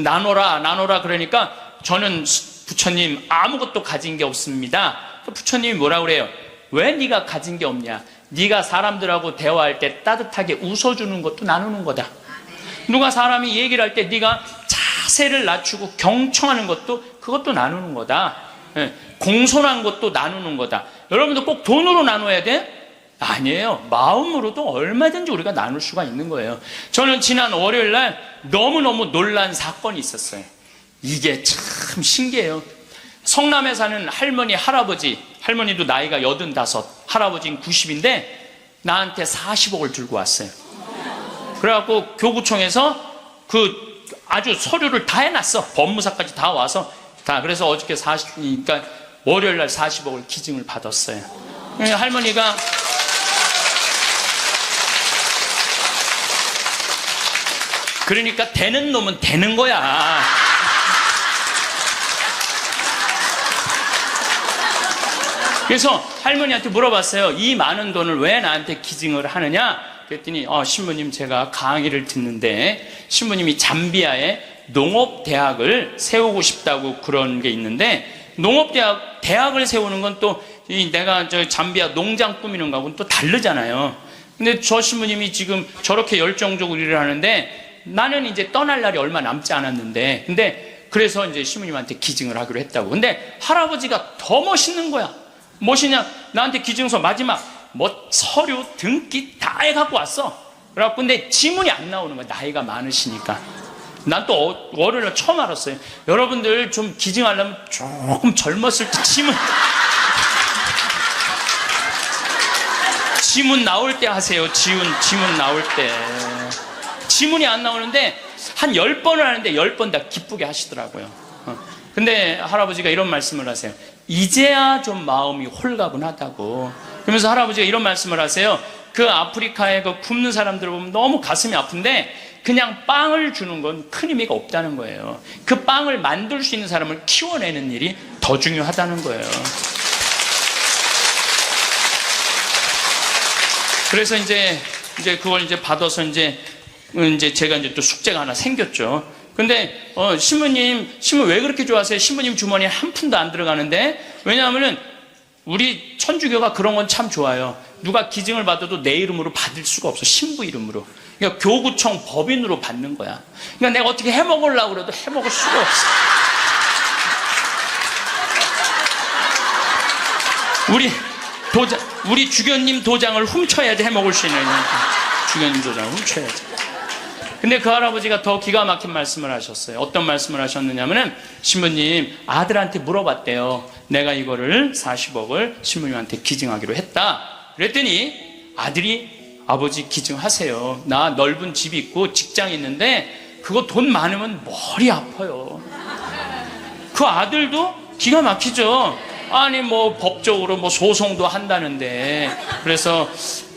나눠라 그러니까 저는 부처님 아무것도 가진 게 없습니다. 부처님이 뭐라고 그래요? 왜 네가 가진 게 없냐? 네가 사람들하고 대화할 때 따뜻하게 웃어주는 것도 나누는 거다. 누가 사람이 얘기를 할 때 네가 자세를 낮추고 경청하는 것도 그것도 나누는 거다. 공손한 것도 나누는 거다. 여러분들 꼭 돈으로 나눠야 돼? 아니에요. 마음으로도 얼마든지 우리가 나눌 수가 있는 거예요. 저는 지난 월요일 날 너무너무 놀란 사건이 있었어요. 이게 참 신기해요. 성남에 사는 할머니, 할머니도 나이가 85, 할아버지는 90인데 나한테 40억을 들고 왔어요. 그래갖고 교구청에서 아주 서류를 다 해놨어. 법무사까지 다 와서 그래서 어저께 그러니까 월요일 날 40억을 기증을 받았어요. 할머니가 그러니까 되는 놈은 되는 거야. 그래서 할머니한테 물어봤어요. 이 많은 돈을 왜 나한테 기증을 하느냐? 그랬더니 신부님 제가 강의를 듣는데 신부님이 잠비아에 농업대학을 세우고 싶다고 그런 게 있는데 농업대학을 세우는 건 또 내가 잠비아 농장 꾸미는 거하고는 또 다르잖아요. 근데 저 신부님이 지금 저렇게 열정적으로 일을 하는데 나는 이제 떠날 날이 얼마 남지 않았는데 근데 그래서 이제 신부님한테 기증을 하기로 했다고. 근데 할아버지가 더 멋있는 거야. 무엇이냐? 나한테 기증서 마지막 서류 등기 다 해갖고 왔어. 그래갖고 근데 지문이 안 나오는 거야. 나이가 많으시니까. 난 또 월요일에 처음 알았어요. 여러분들 좀 기증하려면 조금 젊었을 때 지문 나올 때 하세요. 지문 나올 때. 지문이 안 나오는데 한 10번을 하는데 10번 다 기쁘게 하시더라고요. 근데 할아버지가 이런 말씀을 하세요. 이제야 좀 마음이 홀가분하다고. 그러면서 할아버지가 이런 말씀을 하세요. 그 아프리카에 그 굶는 사람들을 보면 너무 가슴이 아픈데 그냥 빵을 주는 건 큰 의미가 없다는 거예요. 그 빵을 만들 수 있는 사람을 키워내는 일이 더 중요하다는 거예요. 그래서 이제 그걸 이제 받아서 이제 제가 이제 또 숙제가 하나 생겼죠. 근데 신부님 왜 그렇게 좋아하세요? 신부님 주머니에 한 푼도 안 들어가는데. 왜냐하면은 우리 천주교가 그런 건 참 좋아요. 누가 기증을 받아도 내 이름으로 받을 수가 없어. 신부 이름으로. 그러니까 교구청 법인으로 받는 거야. 그러니까 내가 어떻게 해먹으려고 그래도 해먹을 수가 없어. 우리 주교님 도장을 훔쳐야지 해먹을 수 있는. 주교님 도장을 훔쳐야지. 근데 그 할아버지가 더 기가 막힌 말씀을 하셨어요. 어떤 말씀을 하셨느냐면은, 신부님, 아들한테 물어봤대요. 내가 이거를 40억을 신부님한테 기증하기로 했다. 그랬더니 아들이, 아버지 기증하세요. 나 넓은 집이 있고 직장이 있는데 그거 돈 많으면 머리 아파요. 그 아들도 기가 막히죠. 아니 뭐 법적으로 뭐 소송도 한다는데. 그래서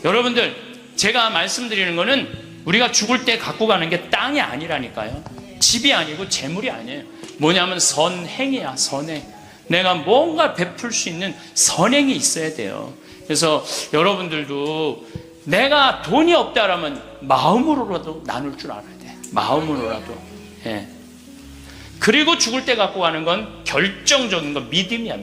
여러분들, 제가 말씀드리는 거는 우리가 죽을 때 갖고 가는 게 땅이 아니라니까요. 집이 아니고 재물이 아니에요. 뭐냐면 선행이야. 선행. 내가 뭔가 베풀 수 있는 선행이 있어야 돼요. 그래서 여러분들도 내가 돈이 없다라면 마음으로라도 나눌 줄 알아야 돼. 마음으로라도. 예. 그리고 죽을 때 갖고 가는 건 결정적인 건 믿음이야.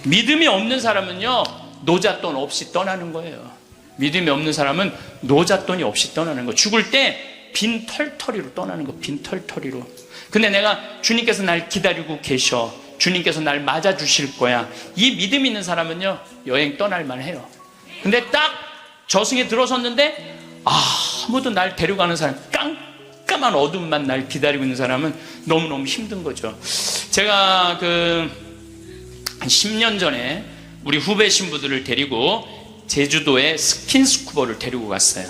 믿음이 없는 사람은요, 노잣돈 없이 떠나는 거예요. 믿음이 없는 사람은 노잣돈이 없이 떠나는 거. 죽을 때 빈 털터리로 떠나는 거. 빈 털터리로. 근데 내가 주님께서 날 기다리고 계셔. 주님께서 날 맞아주실 거야. 이 믿음 있는 사람은요, 여행 떠날 만해요. 근데 딱 저승에 들어섰는데 아무도 날 데려가는 사람, 깜깜한 어둠만 날 기다리고 있는 사람은 너무너무 힘든 거죠. 제가 한 10년 전에 우리 후배 신부들을 데리고 제주도에 스킨스쿠버를 데리고 갔어요.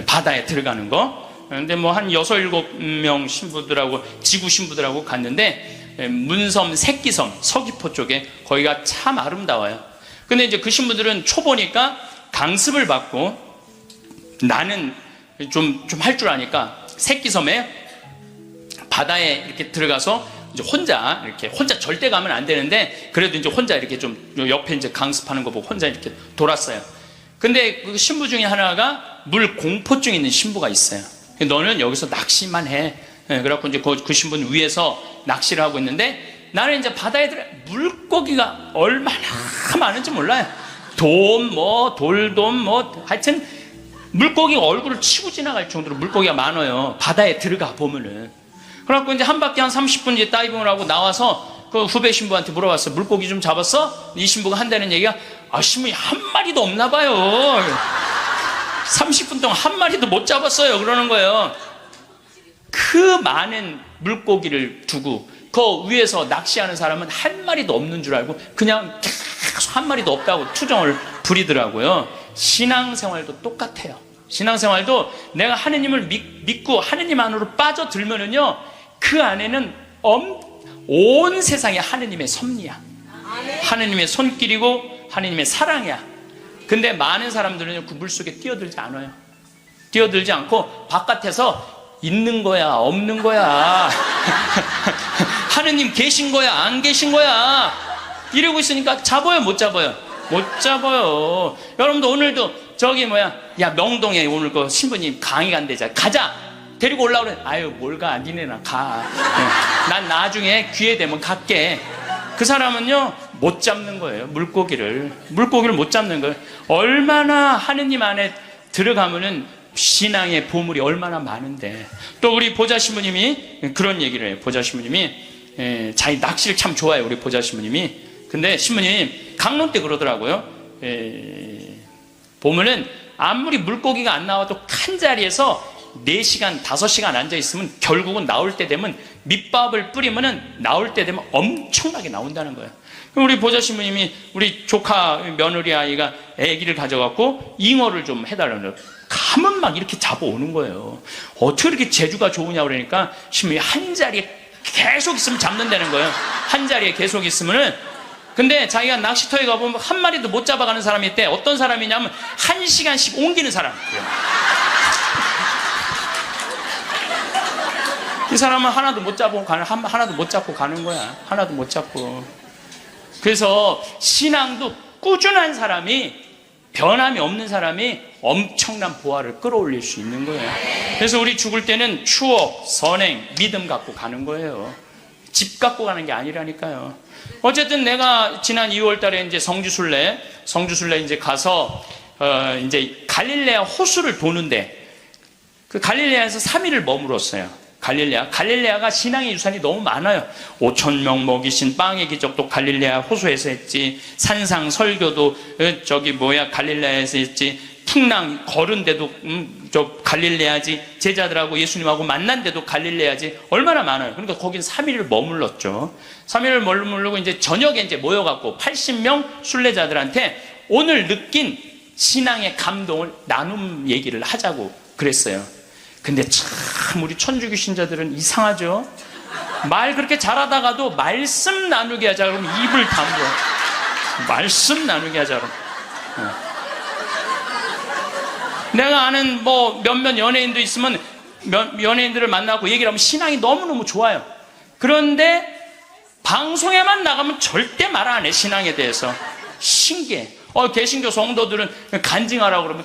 바다에 들어가는 거. 근데 뭐 한 6, 7명 신부들하고, 지구 신부들하고 갔는데, 문섬, 새끼섬, 서귀포 쪽에, 거기가 참 아름다워요. 근데 이제 그 신부들은 초보니까 강습을 받고, 나는 좀 할 줄 아니까 새끼섬에 바다에 이렇게 들어가서 이제 혼자 절대 가면 안 되는데, 그래도 이제 혼자 이렇게 좀 옆에 이제 강습하는 거 보고 혼자 이렇게 돌았어요. 근데 그 신부 중에 하나가 물 공포증 있는 신부가 있어요. 너는 여기서 낚시만 해. 그래갖고 이제 그 신부는 위에서 낚시를 하고 있는데, 나는 이제 바다에 들어, 물고기가 얼마나 많은지 몰라요. 돌돔, 하여튼 물고기가 얼굴을 치고 지나갈 정도로 물고기가 많아요. 바다에 들어가 보면은. 그래갖고 이제 한 바퀴 한 30분 이제 다이빙을 하고 나와서 그 후배 신부한테 물어봤어. 물고기 좀 잡았어? 이 신부가 한다는 얘기가, 신부님 한 마리도 없나 봐요. 30분 동안 한 마리도 못 잡았어요. 그러는 거예요. 그 많은 물고기를 두고 그 위에서 낚시하는 사람은 한 마리도 없는 줄 알고 그냥 계속 한 마리도 없다고 투정을 부리더라고요. 신앙생활도 똑같아요. 신앙생활도 내가 하느님을 믿고 하느님 안으로 빠져들면은요, 그 안에는 온 세상이 하느님의 섭리야. 하느님의 손길이고 하느님의 사랑이야. 근데 많은 사람들은 그 물속에 뛰어들지 않아요. 뛰어들지 않고 바깥에서 있는 거야, 없는 거야. 하느님 계신 거야, 안 계신 거야. 이러고 있으니까 잡아요, 못 잡아요? 못 잡아요. 여러분도 오늘도 야, 명동에 오늘 그 신부님 강의 간대자. 가자! 데리고 올라오래. 아유, 뭘 가, 니네나 가. 난 나중에 기회 되면 갈게. 그 사람은요, 못 잡는 거예요. 물고기를 못 잡는 거예요. 얼마나 하느님 안에 들어가면은 신앙의 보물이 얼마나 많은데. 또 우리 보자 신부님이 그런 얘기를 해요. 보자 신부님이 자기 낚시를 참 좋아해요. 우리 보자 신부님이. 근데 신부님 강론 때 그러더라고요. 보면은 아무리 물고기가 안 나와도 한 자리에서 4시간, 5시간 앉아있으면 결국은 나올 때 되면 밑밥을 뿌리면은 나올 때 되면 엄청나게 나온다는 거예요. 우리 보자 신부님이 우리 조카 며느리 아이가 아기를 가져갖고 잉어를 좀 해달라는 거예요. 가면 막 이렇게 잡아오는 거예요. 어떻게 이렇게 재주가 좋으냐 그러니까 신부님이 한 자리에 계속 있으면 잡는다는 거예요. 한 자리에 계속 있으면은. 근데 자기가 낚시터에 가보면 한 마리도 못 잡아가는 사람이 있대. 어떤 사람이냐면 1시간씩 옮기는 사람. 이 사람은 하나도 못 잡고 가는 거야. 하나도 못 잡고. 그래서 신앙도 꾸준한 사람이, 변함이 없는 사람이 엄청난 보화를 끌어올릴 수 있는 거예요. 그래서 우리 죽을 때는 추억, 선행, 믿음 갖고 가는 거예요. 집 갖고 가는 게 아니라니까요. 어쨌든 내가 지난 2월 달에 이제 성주순례 이제 가서, 이제 갈릴레아 호수를 도는데, 그 갈릴레아에서 3일을 머물었어요. 갈릴레아가 신앙의 유산이 너무 많아요. 5,000명 먹이신 빵의 기적도 갈릴레아 호수에서 했지. 산상 설교도 갈릴레아에서 했지. 풍랑 걸은 데도 저 갈릴레아지, 제자들하고 예수님하고 만난데도 갈릴레아지 얼마나 많아요. 그러니까 거긴 3일을 머물렀죠. 3일을 머무르고 이제 저녁에 이제 모여갖고 80명 순례자들한테 오늘 느낀 신앙의 감동을 나눔 얘기를 하자고 그랬어요. 근데 참 우리 천주교 신자들은 이상하죠. 말 그렇게 잘하다가도 말씀 나누게 하자 그러면 입을 다물어. 말씀 나누게 하자 그러면. 내가 아는 뭐 몇몇 연예인도 있으면 연예인들을 만나고 얘기를 하면 신앙이 너무너무 좋아요. 그런데 방송에만 나가면 절대 말 안 해, 신앙에 대해서. 신기해. 개신교 성도들은 간증하라고 그러면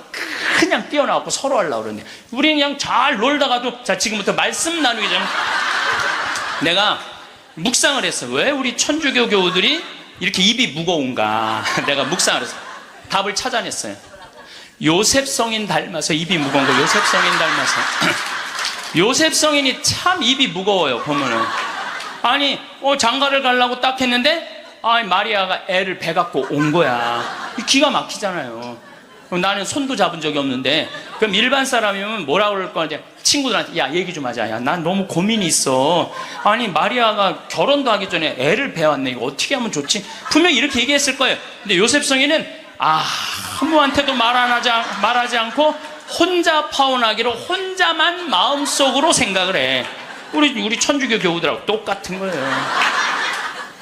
그냥 뛰어나가고 서로 하려고 그러는데 우리는 그냥 잘 놀다가도 자 지금부터 말씀 나누기 전에 내가 묵상을 했어. 왜 우리 천주교 교우들이 이렇게 입이 무거운가. 내가 묵상을 했어. 답을 찾아냈어요. 요셉 성인 닮아서 입이 무거운 거. 요셉 성인 닮아서. 요셉 성인이 참 입이 무거워요, 보면은. 아니 장가를 가려고 딱 했는데 마리아가 애를 배 갖고 온 거야. 기가 막히잖아요. 나는 손도 잡은 적이 없는데 그럼 일반 사람이면 뭐라 그럴 거야. 친구들한테 야 얘기 좀 하자. 야, 난 너무 고민이 있어. 아니 마리아가 결혼도 하기 전에 애를 배웠네. 이거 어떻게 하면 좋지? 분명히 이렇게 얘기했을 거예요. 근데 요셉 성인은 아무한테도 말하지 않고 혼자 파혼하기로 혼자만 마음속으로 생각을 해. 우리 천주교 교우들하고 똑같은 거예요.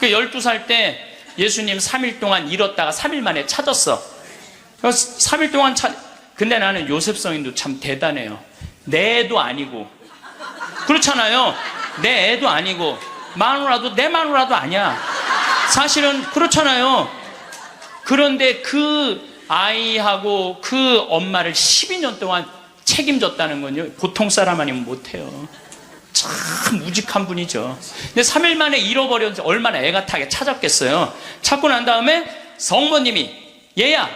12살 때 예수님 3일 동안 잃었다가 3일 만에 찾았어. 3일 동안 근데 나는 요셉 성인도 참 대단해요. 내 애도 아니고. 그렇잖아요. 내 애도 아니고 마누라도 내 마누라도 아니야. 사실은 그렇잖아요. 그런데 그 아이하고 그 엄마를 12년 동안 책임졌다는 건요. 보통 사람 아니면 못해요. 참 우직한 분이죠. 근데 3일 만에 잃어버렸는지 얼마나 애가 타게 찾았겠어요. 찾고 난 다음에 성모님이 얘야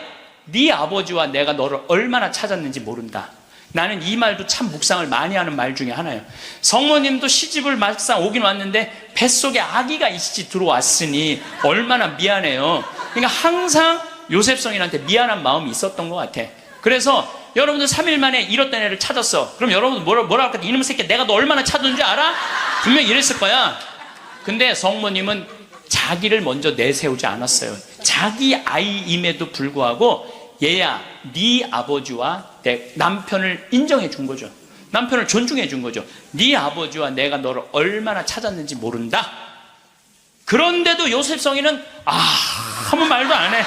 네 아버지와 내가 너를 얼마나 찾았는지 모른다. 나는 이 말도 참 묵상을 많이 하는 말 중에 하나예요. 성모님도 시집을 막상 오긴 왔는데 뱃속에 아기가 이씨 들어왔으니 얼마나 미안해요. 그러니까 항상 요셉 성인한테 미안한 마음이 있었던 것 같아. 그래서 여러분들 3일 만에 잃었던 애를 찾았어. 그럼 여러분들 뭐라 할까? 이놈의 새끼 내가 너 얼마나 찾았는지 알아? 분명히 이랬을 거야. 근데 성모님은 자기를 먼저 내세우지 않았어요. 자기 아이임에도 불구하고 얘야 네 아버지와 내 남편을 인정해 준 거죠. 남편을 존중해 준 거죠. 네 아버지와 내가 너를 얼마나 찾았는지 모른다. 그런데도 요셉 성인은 아무 말도 안 해.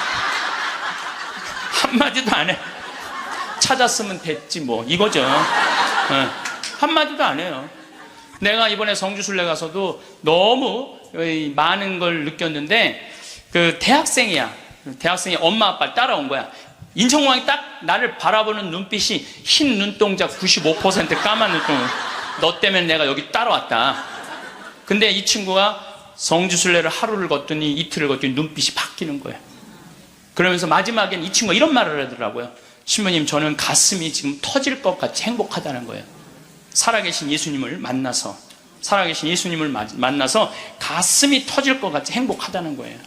한마디도 안 해. 찾았으면 됐지 뭐 이거죠. 한마디도 안 해요. 내가 이번에 성주순례 가서도 너무 많은 걸 느꼈는데 그 대학생이야. 대학생이 엄마 아빠를 따라온 거야. 인천공항이 딱 나를 바라보는 눈빛이 흰 눈동자 95% 까만 눈동자. 너 때문에 내가 여기 따라왔다. 근데 이 친구가 성주순례를 하루를 걷더니 이틀을 걷더니 눈빛이 바뀌는 거예요. 그러면서 마지막엔 이 친구가 이런 말을 하더라고요. 신부님 저는 가슴이 지금 터질 것 같이 행복하다는 거예요. 살아계신 예수님을 만나서 가슴이 터질 것 같이 행복하다는 거예요.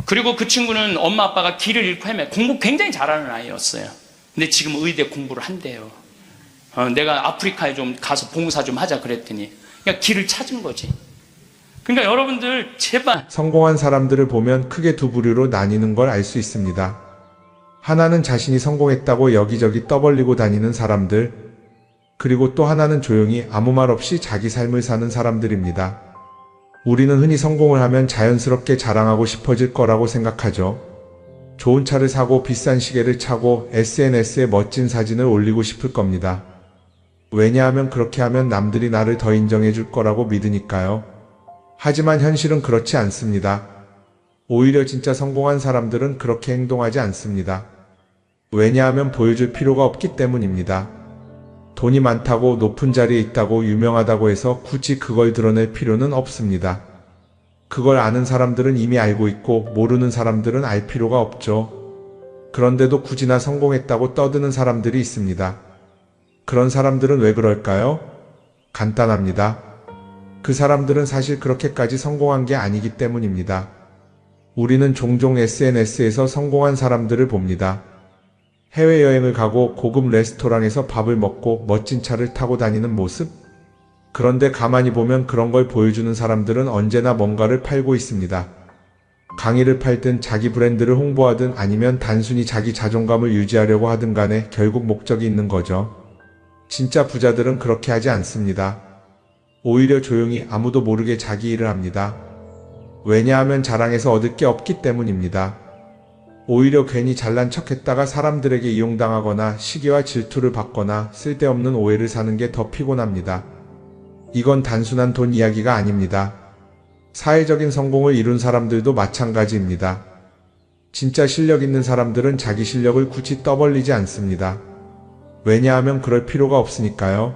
그리고 그 친구는 엄마 아빠가 길을 잃고 헤매 공부 굉장히 잘하는 아이였어요. 근데 지금 의대 공부를 한대요. 내가 아프리카에 좀 가서 봉사 좀 하자 그랬더니 그러니까 길을 찾은 거지. 그러니까 여러분들 제발 성공한 사람들을 보면 크게 두 부류로 나뉘는 걸 알 수 있습니다. 하나는 자신이 성공했다고 여기저기 떠벌리고 다니는 사람들, 그리고 또 하나는 조용히 아무 말 없이 자기 삶을 사는 사람들입니다. 우리는 흔히 성공을 하면 자연스럽게 자랑하고 싶어질 거라고 생각하죠. 좋은 차를 사고 비싼 시계를 차고 SNS에 멋진 사진을 올리고 싶을 겁니다. 왜냐하면 그렇게 하면 남들이 나를 더 인정해 줄 거라고 믿으니까요. 하지만 현실은 그렇지 않습니다. 오히려 진짜 성공한 사람들은 그렇게 행동하지 않습니다. 왜냐하면 보여줄 필요가 없기 때문입니다. 돈이 많다고 높은 자리에 있다고 유명하다고 해서 굳이 그걸 드러낼 필요는 없습니다. 그걸 아는 사람들은 이미 알고 있고 모르는 사람들은 알 필요가 없죠. 그런데도 굳이나 성공했다고 떠드는 사람들이 있습니다. 그런 사람들은 왜 그럴까요? 간단합니다. 그 사람들은 사실 그렇게까지 성공한 게 아니기 때문입니다. 우리는 종종 SNS에서 성공한 사람들을 봅니다. 해외여행을 가고 고급 레스토랑에서 밥을 먹고 멋진 차를 타고 다니는 모습? 그런데 가만히 보면 그런 걸 보여주는 사람들은 언제나 뭔가를 팔고 있습니다. 강의를 팔든 자기 브랜드를 홍보하든 아니면 단순히 자기 자존감을 유지하려고 하든 간에 결국 목적이 있는 거죠. 진짜 부자들은 그렇게 하지 않습니다. 오히려 조용히 아무도 모르게 자기 일을 합니다. 왜냐하면 자랑해서 얻을 게 없기 때문입니다. 오히려 괜히 잘난 척했다가 사람들에게 이용당하거나 시기와 질투를 받거나 쓸데없는 오해를 사는 게 더 피곤합니다. 이건 단순한 돈 이야기가 아닙니다. 사회적인 성공을 이룬 사람들도 마찬가지입니다. 진짜 실력 있는 사람들은 자기 실력을 굳이 떠벌리지 않습니다. 왜냐하면 그럴 필요가 없으니까요.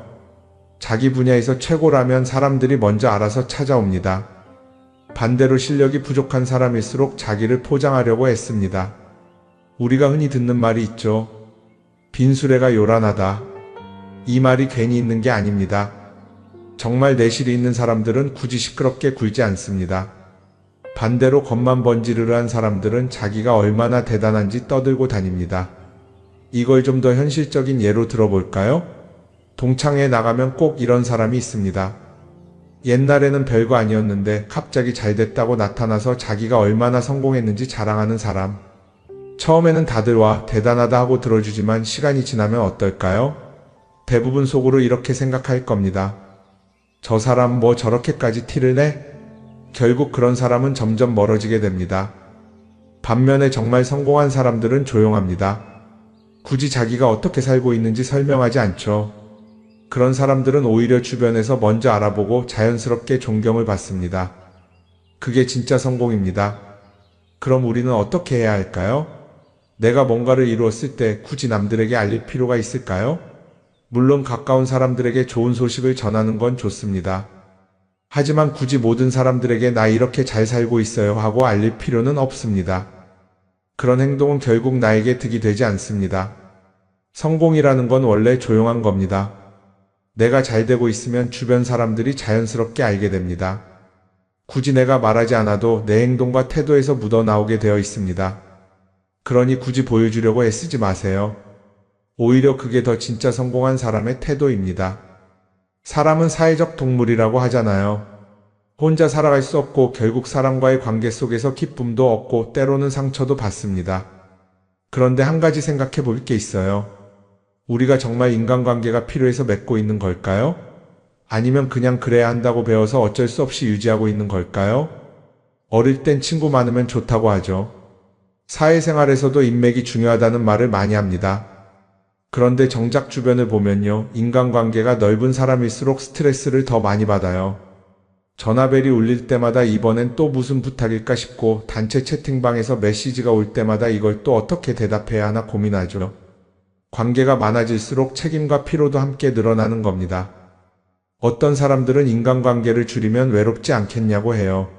자기 분야에서 최고라면 사람들이 먼저 알아서 찾아옵니다. 반대로 실력이 부족한 사람일수록 자기를 포장하려고 애씁니다. 우리가 흔히 듣는 말이 있죠. 빈수레가 요란하다. 이 말이 괜히 있는 게 아닙니다. 정말 내실이 있는 사람들은 굳이 시끄럽게 굴지 않습니다. 반대로 겉만 번지르르한 사람들은 자기가 얼마나 대단한지 떠들고 다닙니다. 이걸 좀 더 현실적인 예로 들어볼까요? 동창회에 나가면 꼭 이런 사람이 있습니다. 옛날에는 별거 아니었는데 갑자기 잘 됐다고 나타나서 자기가 얼마나 성공했는지 자랑하는 사람. 처음에는 다들 와 대단하다 하고 들어주지만 시간이 지나면 어떨까요? 대부분 속으로 이렇게 생각할 겁니다. 저 사람 뭐 저렇게까지 티를 내? 결국 그런 사람은 점점 멀어지게 됩니다. 반면에 정말 성공한 사람들은 조용합니다. 굳이 자기가 어떻게 살고 있는지 설명하지 않죠. 그런 사람들은 오히려 주변에서 먼저 알아보고 자연스럽게 존경을 받습니다. 그게 진짜 성공입니다. 그럼 우리는 어떻게 해야 할까요? 내가 뭔가를 이루었을 때 굳이 남들에게 알릴 필요가 있을까요? 물론 가까운 사람들에게 좋은 소식을 전하는 건 좋습니다. 하지만 굳이 모든 사람들에게 나 이렇게 잘 살고 있어요 하고 알릴 필요는 없습니다. 그런 행동은 결국 나에게 득이 되지 않습니다. 성공이라는 건 원래 조용한 겁니다. 내가 잘 되고 있으면 주변 사람들이 자연스럽게 알게 됩니다. 굳이 내가 말하지 않아도 내 행동과 태도에서 묻어나오게 되어 있습니다. 그러니 굳이 보여주려고 애쓰지 마세요. 오히려 그게 더 진짜 성공한 사람의 태도입니다. 사람은 사회적 동물이라고 하잖아요. 혼자 살아갈 수 없고 결국 사람과의 관계 속에서 기쁨도 얻고 때로는 상처도 받습니다. 그런데 한 가지 생각해 볼 게 있어요. 우리가 정말 인간관계가 필요해서 맺고 있는 걸까요? 아니면 그냥 그래야 한다고 배워서 어쩔 수 없이 유지하고 있는 걸까요? 어릴 땐 친구 많으면 좋다고 하죠. 사회생활에서도 인맥이 중요하다는 말을 많이 합니다. 그런데 정작 주변을 보면요. 인간관계가 넓은 사람일수록 스트레스를 더 많이 받아요. 전화벨이 울릴 때마다 이번엔 또 무슨 부탁일까 싶고 단체 채팅방에서 메시지가 올 때마다 이걸 또 어떻게 대답해야 하나 고민하죠. 관계가 많아질수록 책임과 피로도 함께 늘어나는 겁니다. 어떤 사람들은 인간관계를 줄이면 외롭지 않겠냐고 해요.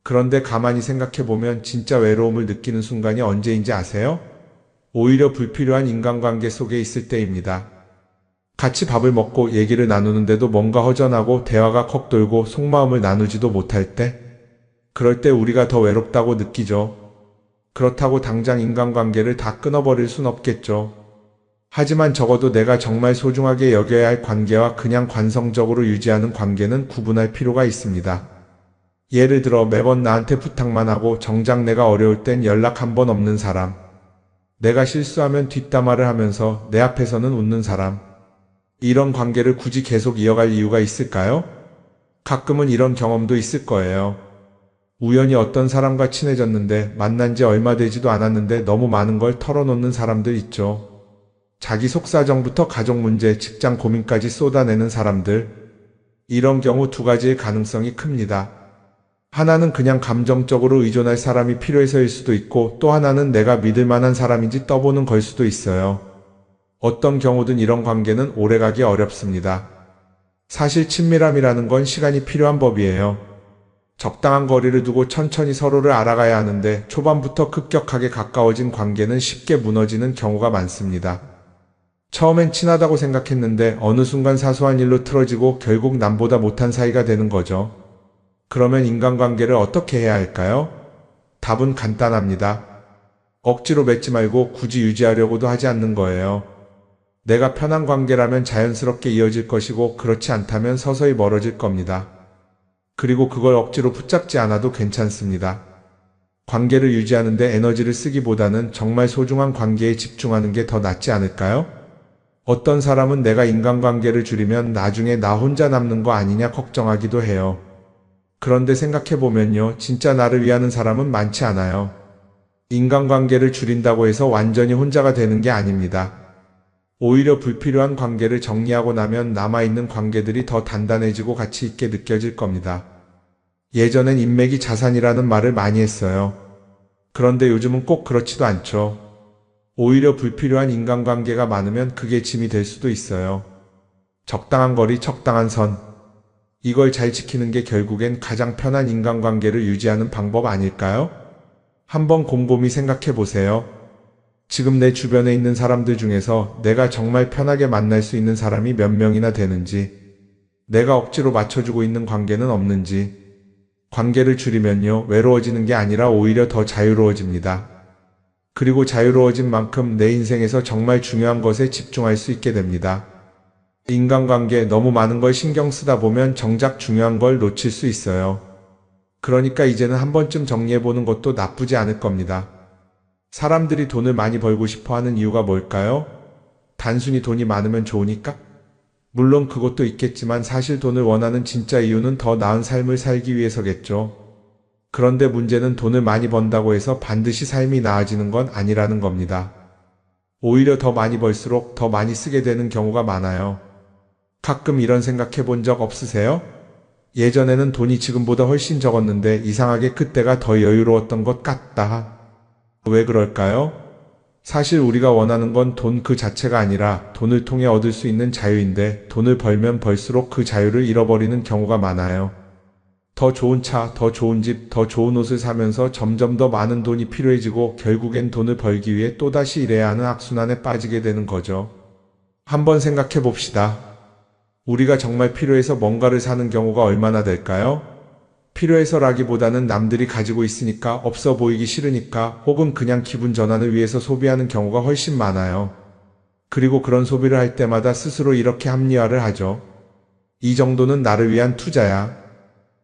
그런데 가만히 생각해보면 진짜 외로움을 느끼는 순간이 언제인지 아세요? 오히려 불필요한 인간관계 속에 있을 때입니다. 같이 밥을 먹고 얘기를 나누는데도 뭔가 허전하고 대화가 컥 돌고 속마음을 나누지도 못할 때, 그럴 때 우리가 더 외롭다고 느끼죠. 그렇다고 당장 인간관계를 다 끊어버릴 순 없겠죠. 하지만 적어도 내가 정말 소중하게 여겨야 할 관계와 그냥 관성적으로 유지하는 관계는 구분할 필요가 있습니다. 예를 들어 매번 나한테 부탁만 하고 정작 내가 어려울 땐 연락 한 번 없는 사람. 내가 실수하면 뒷담화를 하면서 내 앞에서는 웃는 사람. 이런 관계를 굳이 계속 이어갈 이유가 있을까요? 가끔은 이런 경험도 있을 거예요. 우연히 어떤 사람과 친해졌는데 만난 지 얼마 되지도 않았는데 너무 많은 걸 털어놓는 사람들 있죠. 자기 속사정부터 가족 문제, 직장 고민까지 쏟아내는 사람들. 이런 경우 두 가지의 가능성이 큽니다. 하나는 그냥 감정적으로 의존할 사람이 필요해서일 수도 있고 또 하나는 내가 믿을 만한 사람인지 떠보는 걸 수도 있어요. 어떤 경우든 이런 관계는 오래가기 어렵습니다. 사실 친밀함이라는 건 시간이 필요한 법이에요. 적당한 거리를 두고 천천히 서로를 알아가야 하는데 초반부터 급격하게 가까워진 관계는 쉽게 무너지는 경우가 많습니다. 처음엔 친하다고 생각했는데 어느 순간 사소한 일로 틀어지고 결국 남보다 못한 사이가 되는 거죠. 그러면 인간관계를 어떻게 해야 할까요? 답은 간단합니다. 억지로 맺지 말고 굳이 유지하려고도 하지 않는 거예요. 내가 편한 관계라면 자연스럽게 이어질 것이고 그렇지 않다면 서서히 멀어질 겁니다. 그리고 그걸 억지로 붙잡지 않아도 괜찮습니다. 관계를 유지하는데 에너지를 쓰기보다는 정말 소중한 관계에 집중하는 게 더 낫지 않을까요? 어떤 사람은 내가 인간관계를 줄이면 나중에 나 혼자 남는 거 아니냐 걱정하기도 해요. 그런데 생각해보면요, 진짜 나를 위하는 사람은 많지 않아요. 인간관계를 줄인다고 해서 완전히 혼자가 되는 게 아닙니다. 오히려 불필요한 관계를 정리하고 나면 남아있는 관계들이 더 단단해지고 가치 있게 느껴질 겁니다. 예전엔 인맥이 자산이라는 말을 많이 했어요. 그런데 요즘은 꼭 그렇지도 않죠. 오히려 불필요한 인간관계가 많으면 그게 짐이 될 수도 있어요. 적당한 거리, 적당한 선. 이걸 잘 지키는 게 결국엔 가장 편한 인간관계를 유지하는 방법 아닐까요? 한번 곰곰이 생각해 보세요. 지금 내 주변에 있는 사람들 중에서 내가 정말 편하게 만날 수 있는 사람이 몇 명이나 되는지, 내가 억지로 맞춰주고 있는 관계는 없는지. 관계를 줄이면요, 외로워지는 게 아니라 오히려 더 자유로워집니다. 그리고 자유로워진 만큼 내 인생에서 정말 중요한 것에 집중할 수 있게 됩니다. 인간관계 너무 많은 걸 신경 쓰다 보면 정작 중요한 걸 놓칠 수 있어요. 그러니까 이제는 한 번쯤 정리해보는 것도 나쁘지 않을 겁니다. 사람들이 돈을 많이 벌고 싶어 하는 이유가 뭘까요? 단순히 돈이 많으면 좋으니까? 물론 그것도 있겠지만 사실 돈을 원하는 진짜 이유는 더 나은 삶을 살기 위해서겠죠. 그런데 문제는 돈을 많이 번다고 해서 반드시 삶이 나아지는 건 아니라는 겁니다. 오히려 더 많이 벌수록 더 많이 쓰게 되는 경우가 많아요. 가끔 이런 생각해 본 적 없으세요? 예전에는 돈이 지금보다 훨씬 적었는데 이상하게 그때가 더 여유로웠던 것 같다. 왜 그럴까요? 사실 우리가 원하는 건 돈 그 자체가 아니라 돈을 통해 얻을 수 있는 자유인데 돈을 벌면 벌수록 그 자유를 잃어버리는 경우가 많아요. 더 좋은 차, 더 좋은 집, 더 좋은 옷을 사면서 점점 더 많은 돈이 필요해지고 결국엔 돈을 벌기 위해 또다시 일해야 하는 악순환에 빠지게 되는 거죠. 한번 생각해 봅시다. 우리가 정말 필요해서 뭔가를 사는 경우가 얼마나 될까요? 필요해서라기보다는 남들이 가지고 있으니까, 없어 보이기 싫으니까, 혹은 그냥 기분 전환을 위해서 소비하는 경우가 훨씬 많아요. 그리고 그런 소비를 할 때마다 스스로 이렇게 합리화를 하죠. 이 정도는 나를 위한 투자야.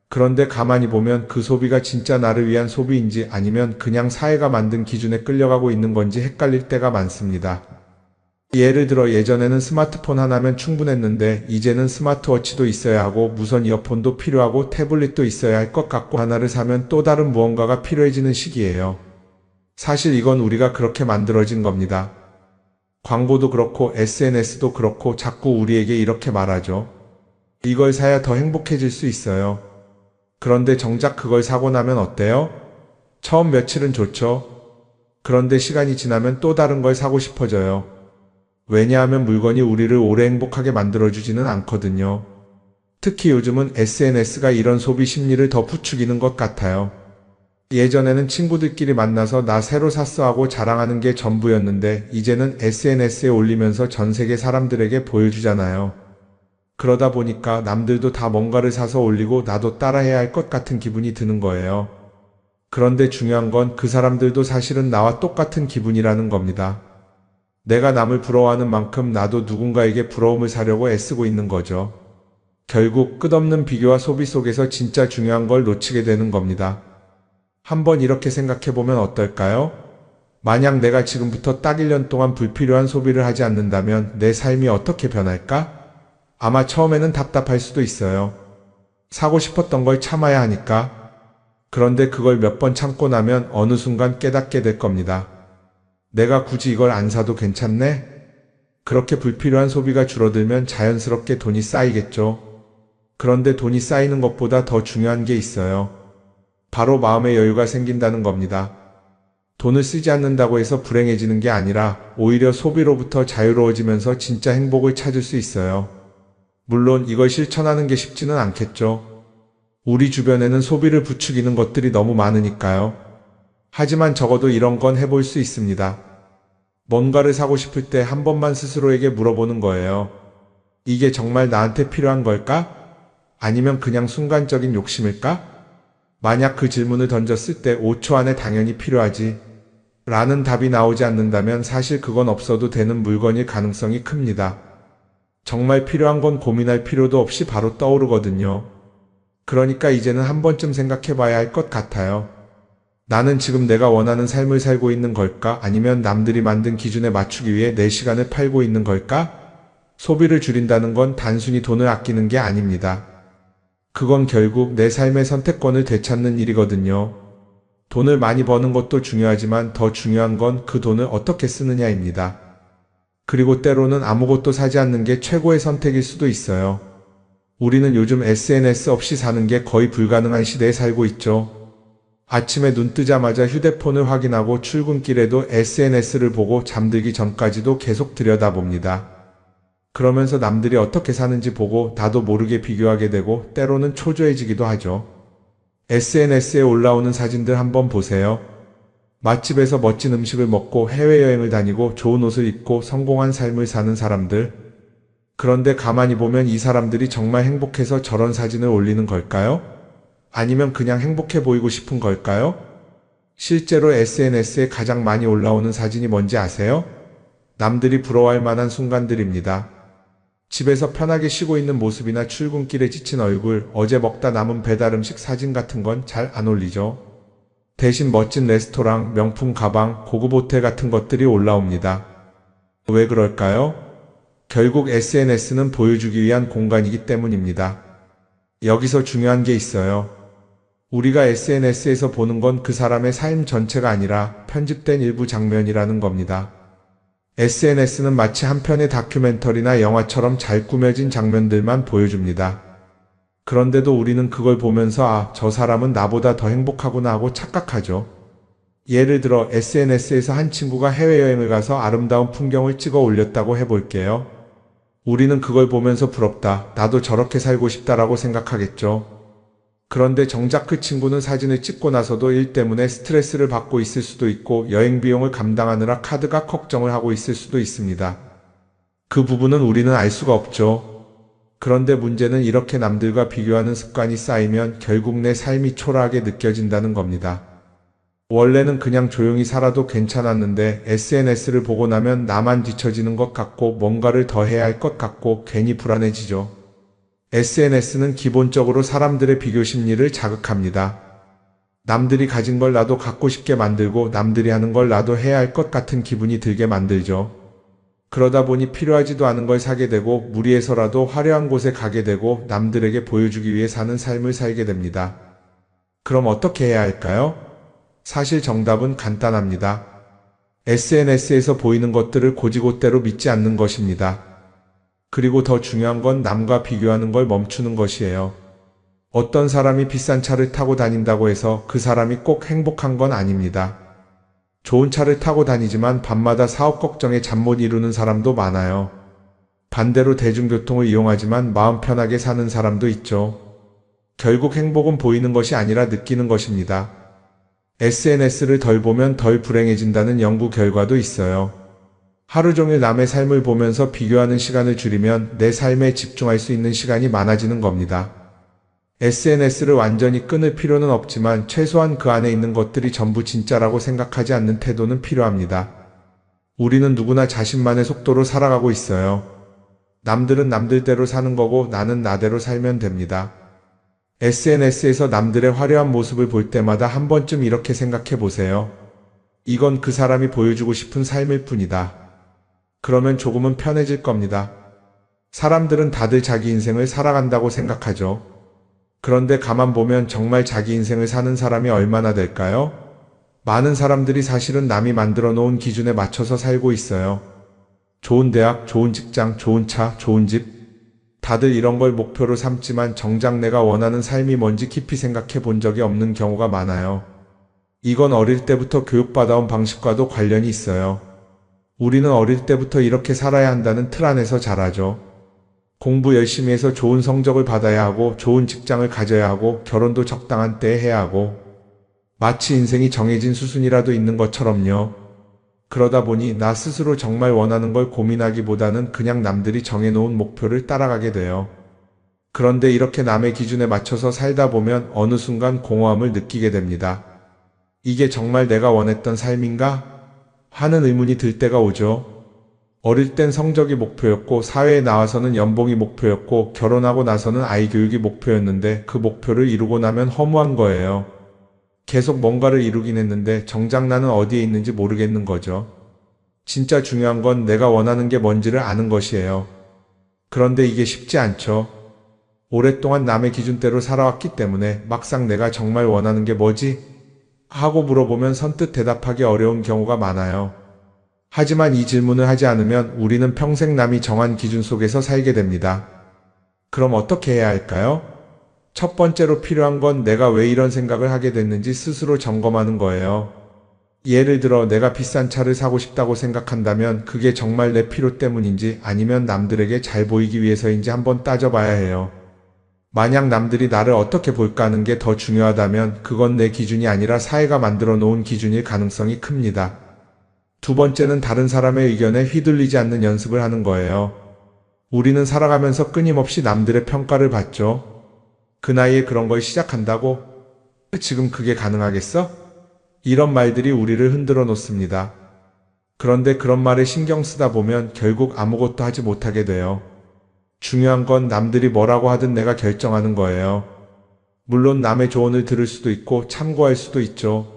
그런데 가만히 보면 그 소비가 진짜 나를 위한 소비인지 아니면 그냥 사회가 만든 기준에 끌려가고 있는 건지 헷갈릴 때가 많습니다. 예를 들어 예전에는 스마트폰 하나면 충분했는데 이제는 스마트워치도 있어야 하고 무선 이어폰도 필요하고 태블릿도 있어야 할 것 같고 하나를 사면 또 다른 무언가가 필요해지는 시기예요. 사실 이건 우리가 그렇게 만들어진 겁니다. 광고도 그렇고 SNS도 그렇고 자꾸 우리에게 이렇게 말하죠. 이걸 사야 더 행복해질 수 있어요. 그런데 정작 그걸 사고 나면 어때요? 처음 며칠은 좋죠. 그런데 시간이 지나면 또 다른 걸 사고 싶어져요. 왜냐하면 물건이 우리를 오래 행복하게 만들어주지는 않거든요. 특히 요즘은 SNS가 이런 소비 심리를 더 부추기는 것 같아요. 예전에는 친구들끼리 만나서 나 새로 샀어 하고 자랑하는 게 전부였는데 이제는 SNS에 올리면서 전 세계 사람들에게 보여주잖아요. 그러다 보니까 남들도 다 뭔가를 사서 올리고 나도 따라해야 할 것 같은 기분이 드는 거예요. 그런데 중요한 건 그 사람들도 사실은 나와 똑같은 기분이라는 겁니다. 내가 남을 부러워하는 만큼 나도 누군가에게 부러움을 사려고 애쓰고 있는 거죠. 결국 끝없는 비교와 소비 속에서 진짜 중요한 걸 놓치게 되는 겁니다. 한번 이렇게 생각해보면 어떨까요? 만약 내가 지금부터 딱 1년 동안 불필요한 소비를 하지 않는다면 내 삶이 어떻게 변할까? 아마 처음에는 답답할 수도 있어요. 사고 싶었던 걸 참아야 하니까. 그런데 그걸 몇 번 참고 나면 어느 순간 깨닫게 될 겁니다. 내가 굳이 이걸 안 사도 괜찮네? 그렇게 불필요한 소비가 줄어들면 자연스럽게 돈이 쌓이겠죠. 그런데 돈이 쌓이는 것보다 더 중요한 게 있어요. 바로 마음의 여유가 생긴다는 겁니다. 돈을 쓰지 않는다고 해서 불행해지는 게 아니라 오히려 소비로부터 자유로워지면서 진짜 행복을 찾을 수 있어요. 물론 이걸 실천하는 게 쉽지는 않겠죠. 우리 주변에는 소비를 부추기는 것들이 너무 많으니까요. 하지만 적어도 이런 건 해볼 수 있습니다. 뭔가를 사고 싶을 때 한 번만 스스로에게 물어보는 거예요. 이게 정말 나한테 필요한 걸까? 아니면 그냥 순간적인 욕심일까? 만약 그 질문을 던졌을 때 5초 안에 당연히 필요하지. 라는 답이 나오지 않는다면 사실 그건 없어도 되는 물건일 가능성이 큽니다. 정말 필요한 건 고민할 필요도 없이 바로 떠오르거든요. 그러니까 이제는 한 번쯤 생각해 봐야 할 것 같아요. 나는 지금 내가 원하는 삶을 살고 있는 걸까? 아니면 남들이 만든 기준에 맞추기 위해 내 시간을 팔고 있는 걸까? 소비를 줄인다는 건 단순히 돈을 아끼는 게 아닙니다. 그건 결국 내 삶의 선택권을 되찾는 일이거든요. 돈을 많이 버는 것도 중요하지만 더 중요한 건 그 돈을 어떻게 쓰느냐입니다. 그리고 때로는 아무것도 사지 않는 게 최고의 선택일 수도 있어요. 우리는 요즘 SNS 없이 사는 게 거의 불가능한 시대에 살고 있죠. 아침에 눈 뜨자마자 휴대폰을 확인하고 출근길에도 SNS를 보고 잠들기 전까지도 계속 들여다봅니다. 그러면서 남들이 어떻게 사는지 보고 나도 모르게 비교하게 되고 때로는 초조해지기도 하죠. SNS에 올라오는 사진들 한번 보세요. 맛집에서 멋진 음식을 먹고 해외여행을 다니고 좋은 옷을 입고 성공한 삶을 사는 사람들. 그런데 가만히 보면 이 사람들이 정말 행복해서 저런 사진을 올리는 걸까요? 아니면 그냥 행복해 보이고 싶은 걸까요? 실제로 SNS에 가장 많이 올라오는 사진이 뭔지 아세요? 남들이 부러워할 만한 순간들입니다. 집에서 편하게 쉬고 있는 모습이나 출근길에 지친 얼굴, 어제 먹다 남은 배달 음식 사진 같은 건 잘 안 올리죠. 대신 멋진 레스토랑, 명품 가방, 고급 호텔 같은 것들이 올라옵니다. 왜 그럴까요? 결국 SNS는 보여주기 위한 공간이기 때문입니다. 여기서 중요한 게 있어요. 우리가 SNS에서 보는 건 그 사람의 삶 전체가 아니라 편집된 일부 장면이라는 겁니다. SNS는 마치 한 편의 다큐멘터리나 영화처럼 잘 꾸며진 장면들만 보여줍니다. 그런데도 우리는 그걸 보면서 아, 저 사람은 나보다 더 행복하구나 하고 착각하죠. 예를 들어 SNS에서 한 친구가 해외여행을 가서 아름다운 풍경을 찍어 올렸다고 해볼게요. 우리는 그걸 보면서 부럽다, 나도 저렇게 살고 싶다라고 생각하겠죠. 그런데 정작 그 친구는 사진을 찍고 나서도 일 때문에 스트레스를 받고 있을 수도 있고 여행 비용을 감당하느라 카드가 걱정을 하고 있을 수도 있습니다. 그 부분은 우리는 알 수가 없죠. 그런데 문제는 이렇게 남들과 비교하는 습관이 쌓이면 결국 내 삶이 초라하게 느껴진다는 겁니다. 원래는 그냥 조용히 살아도 괜찮았는데 SNS를 보고 나면 나만 뒤처지는 것 같고 뭔가를 더 해야 할 것 같고 괜히 불안해지죠. SNS는 기본적으로 사람들의 비교 심리를 자극합니다. 남들이 가진 걸 나도 갖고 싶게 만들고 남들이 하는 걸 나도 해야 할 것 같은 기분이 들게 만들죠. 그러다 보니 필요하지도 않은 걸 사게 되고 무리해서라도 화려한 곳에 가게 되고 남들에게 보여주기 위해 사는 삶을 살게 됩니다. 그럼 어떻게 해야 할까요? 사실 정답은 간단합니다. SNS에서 보이는 것들을 곧이곧대로 믿지 않는 것입니다. 그리고 더 중요한 건 남과 비교하는 걸 멈추는 것이에요. 어떤 사람이 비싼 차를 타고 다닌다고 해서 그 사람이 꼭 행복한 건 아닙니다. 좋은 차를 타고 다니지만 밤마다 사업 걱정에 잠 못 이루는 사람도 많아요. 반대로 대중교통을 이용하지만 마음 편하게 사는 사람도 있죠. 결국 행복은 보이는 것이 아니라 느끼는 것입니다. SNS를 덜 보면 덜 불행해진다는 연구 결과도 있어요. 하루 종일 남의 삶을 보면서 비교하는 시간을 줄이면 내 삶에 집중할 수 있는 시간이 많아지는 겁니다. SNS를 완전히 끊을 필요는 없지만 최소한 그 안에 있는 것들이 전부 진짜라고 생각하지 않는 태도는 필요합니다. 우리는 누구나 자신만의 속도로 살아가고 있어요. 남들은 남들대로 사는 거고 나는 나대로 살면 됩니다. SNS에서 남들의 화려한 모습을 볼 때마다 한 번쯤 이렇게 생각해 보세요. 이건 그 사람이 보여주고 싶은 삶일 뿐이다. 그러면 조금은 편해질 겁니다. 사람들은 다들 자기 인생을 살아간다고 생각하죠. 그런데 가만 보면 정말 자기 인생을 사는 사람이 얼마나 될까요? 많은 사람들이 사실은 남이 만들어 놓은 기준에 맞춰서 살고 있어요. 좋은 대학, 좋은 직장, 좋은 차, 좋은 집. 다들 이런 걸 목표로 삼지만 정작 내가 원하는 삶이 뭔지 깊이 생각해 본 적이 없는 경우가 많아요. 이건 어릴 때부터 교육받아온 방식과도 관련이 있어요. 우리는 어릴 때부터 이렇게 살아야 한다는 틀 안에서 자라죠. 공부 열심히 해서 좋은 성적을 받아야 하고 좋은 직장을 가져야 하고 결혼도 적당한 때에 해야 하고 마치 인생이 정해진 수순이라도 있는 것처럼요. 그러다 보니 나 스스로 정말 원하는 걸 고민하기보다는 그냥 남들이 정해놓은 목표를 따라가게 돼요. 그런데 이렇게 남의 기준에 맞춰서 살다 보면 어느 순간 공허함을 느끼게 됩니다. 이게 정말 내가 원했던 삶인가? 하는 의문이 들 때가 오죠. 어릴 땐 성적이 목표였고 사회에 나와서는 연봉이 목표였고 결혼하고 나서는 아이 교육이 목표였는데 그 목표를 이루고 나면 허무한 거예요. 계속 뭔가를 이루긴 했는데 정작 나는 어디에 있는지 모르겠는 거죠. 진짜 중요한 건 내가 원하는 게 뭔지를 아는 것이에요. 그런데 이게 쉽지 않죠. 오랫동안 남의 기준대로 살아왔기 때문에 막상 내가 정말 원하는 게 뭐지? 하고 물어보면 선뜻 대답하기 어려운 경우가 많아요. 하지만 이 질문을 하지 않으면 우리는 평생 남이 정한 기준 속에서 살게 됩니다. 그럼 어떻게 해야 할까요? 첫 번째로 필요한 건 내가 왜 이런 생각을 하게 됐는지 스스로 점검하는 거예요. 예를 들어 내가 비싼 차를 사고 싶다고 생각한다면 그게 정말 내 필요 때문인지 아니면 남들에게 잘 보이기 위해서인지 한번 따져봐야 해요. 만약 남들이 나를 어떻게 볼까 하는 게 더 중요하다면 그건 내 기준이 아니라 사회가 만들어 놓은 기준일 가능성이 큽니다. 두 번째는 다른 사람의 의견에 휘둘리지 않는 연습을 하는 거예요. 우리는 살아가면서 끊임없이 남들의 평가를 받죠. 그 나이에 그런 걸 시작한다고? 지금 그게 가능하겠어? 이런 말들이 우리를 흔들어 놓습니다. 그런데 그런 말에 신경 쓰다 보면 결국 아무것도 하지 못하게 돼요. 중요한 건 남들이 뭐라고 하든 내가 결정하는 거예요. 물론 남의 조언을 들을 수도 있고 참고할 수도 있죠.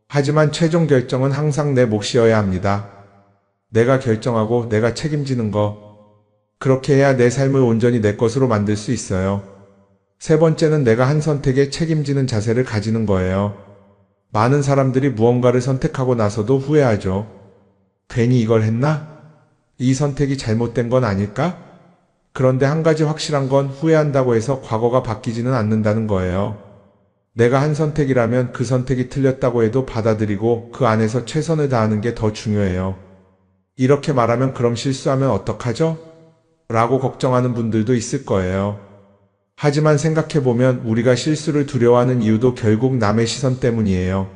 하지만 최종 결정은 항상 내 몫이어야 합니다. 내가 결정하고 내가 책임지는 거. 그렇게 해야 내 삶을 온전히 내 것으로 만들 수 있어요. 세 번째는 내가 한 선택에 책임지는 자세를 가지는 거예요. 많은 사람들이 무언가를 선택하고 나서도 후회하죠. 괜히 이걸 했나? 이 선택이 잘못된 건 아닐까? 그런데 한 가지 확실한 건 후회한다고 해서 과거가 바뀌지는 않는다는 거예요. 내가 한 선택이라면 그 선택이 틀렸다고 해도 받아들이고 그 안에서 최선을 다하는 게 더 중요해요. 이렇게 말하면 그럼 실수하면 어떡하죠? 라고 걱정하는 분들도 있을 거예요. 하지만 생각해보면 우리가 실수를 두려워하는 이유도 결국 남의 시선 때문이에요.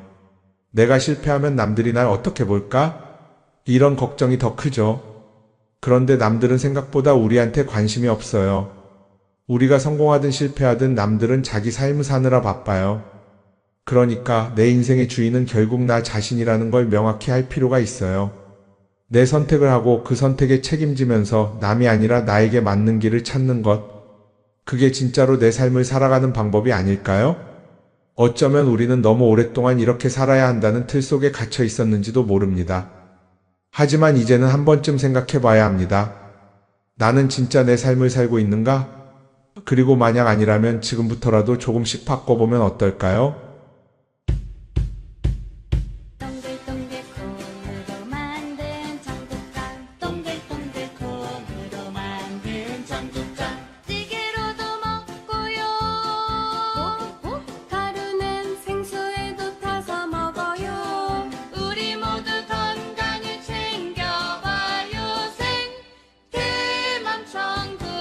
내가 실패하면 남들이 날 어떻게 볼까? 이런 걱정이 더 크죠. 그런데 남들은 생각보다 우리한테 관심이 없어요. 우리가 성공하든 실패하든 남들은 자기 삶을 사느라 바빠요. 그러니까 내 인생의 주인은 결국 나 자신이라는 걸 명확히 할 필요가 있어요. 내 선택을 하고 그 선택에 책임지면서 남이 아니라 나에게 맞는 길을 찾는 것. 그게 진짜로 내 삶을 살아가는 방법이 아닐까요? 어쩌면 우리는 너무 오랫동안 이렇게 살아야 한다는 틀 속에 갇혀 있었는지도 모릅니다. 하지만 이제는 한 번쯤 생각해 봐야 합니다. 나는 진짜 내 삶을 살고 있는가? 그리고 만약 아니라면 지금부터라도 조금씩 바꿔보면 어떨까요?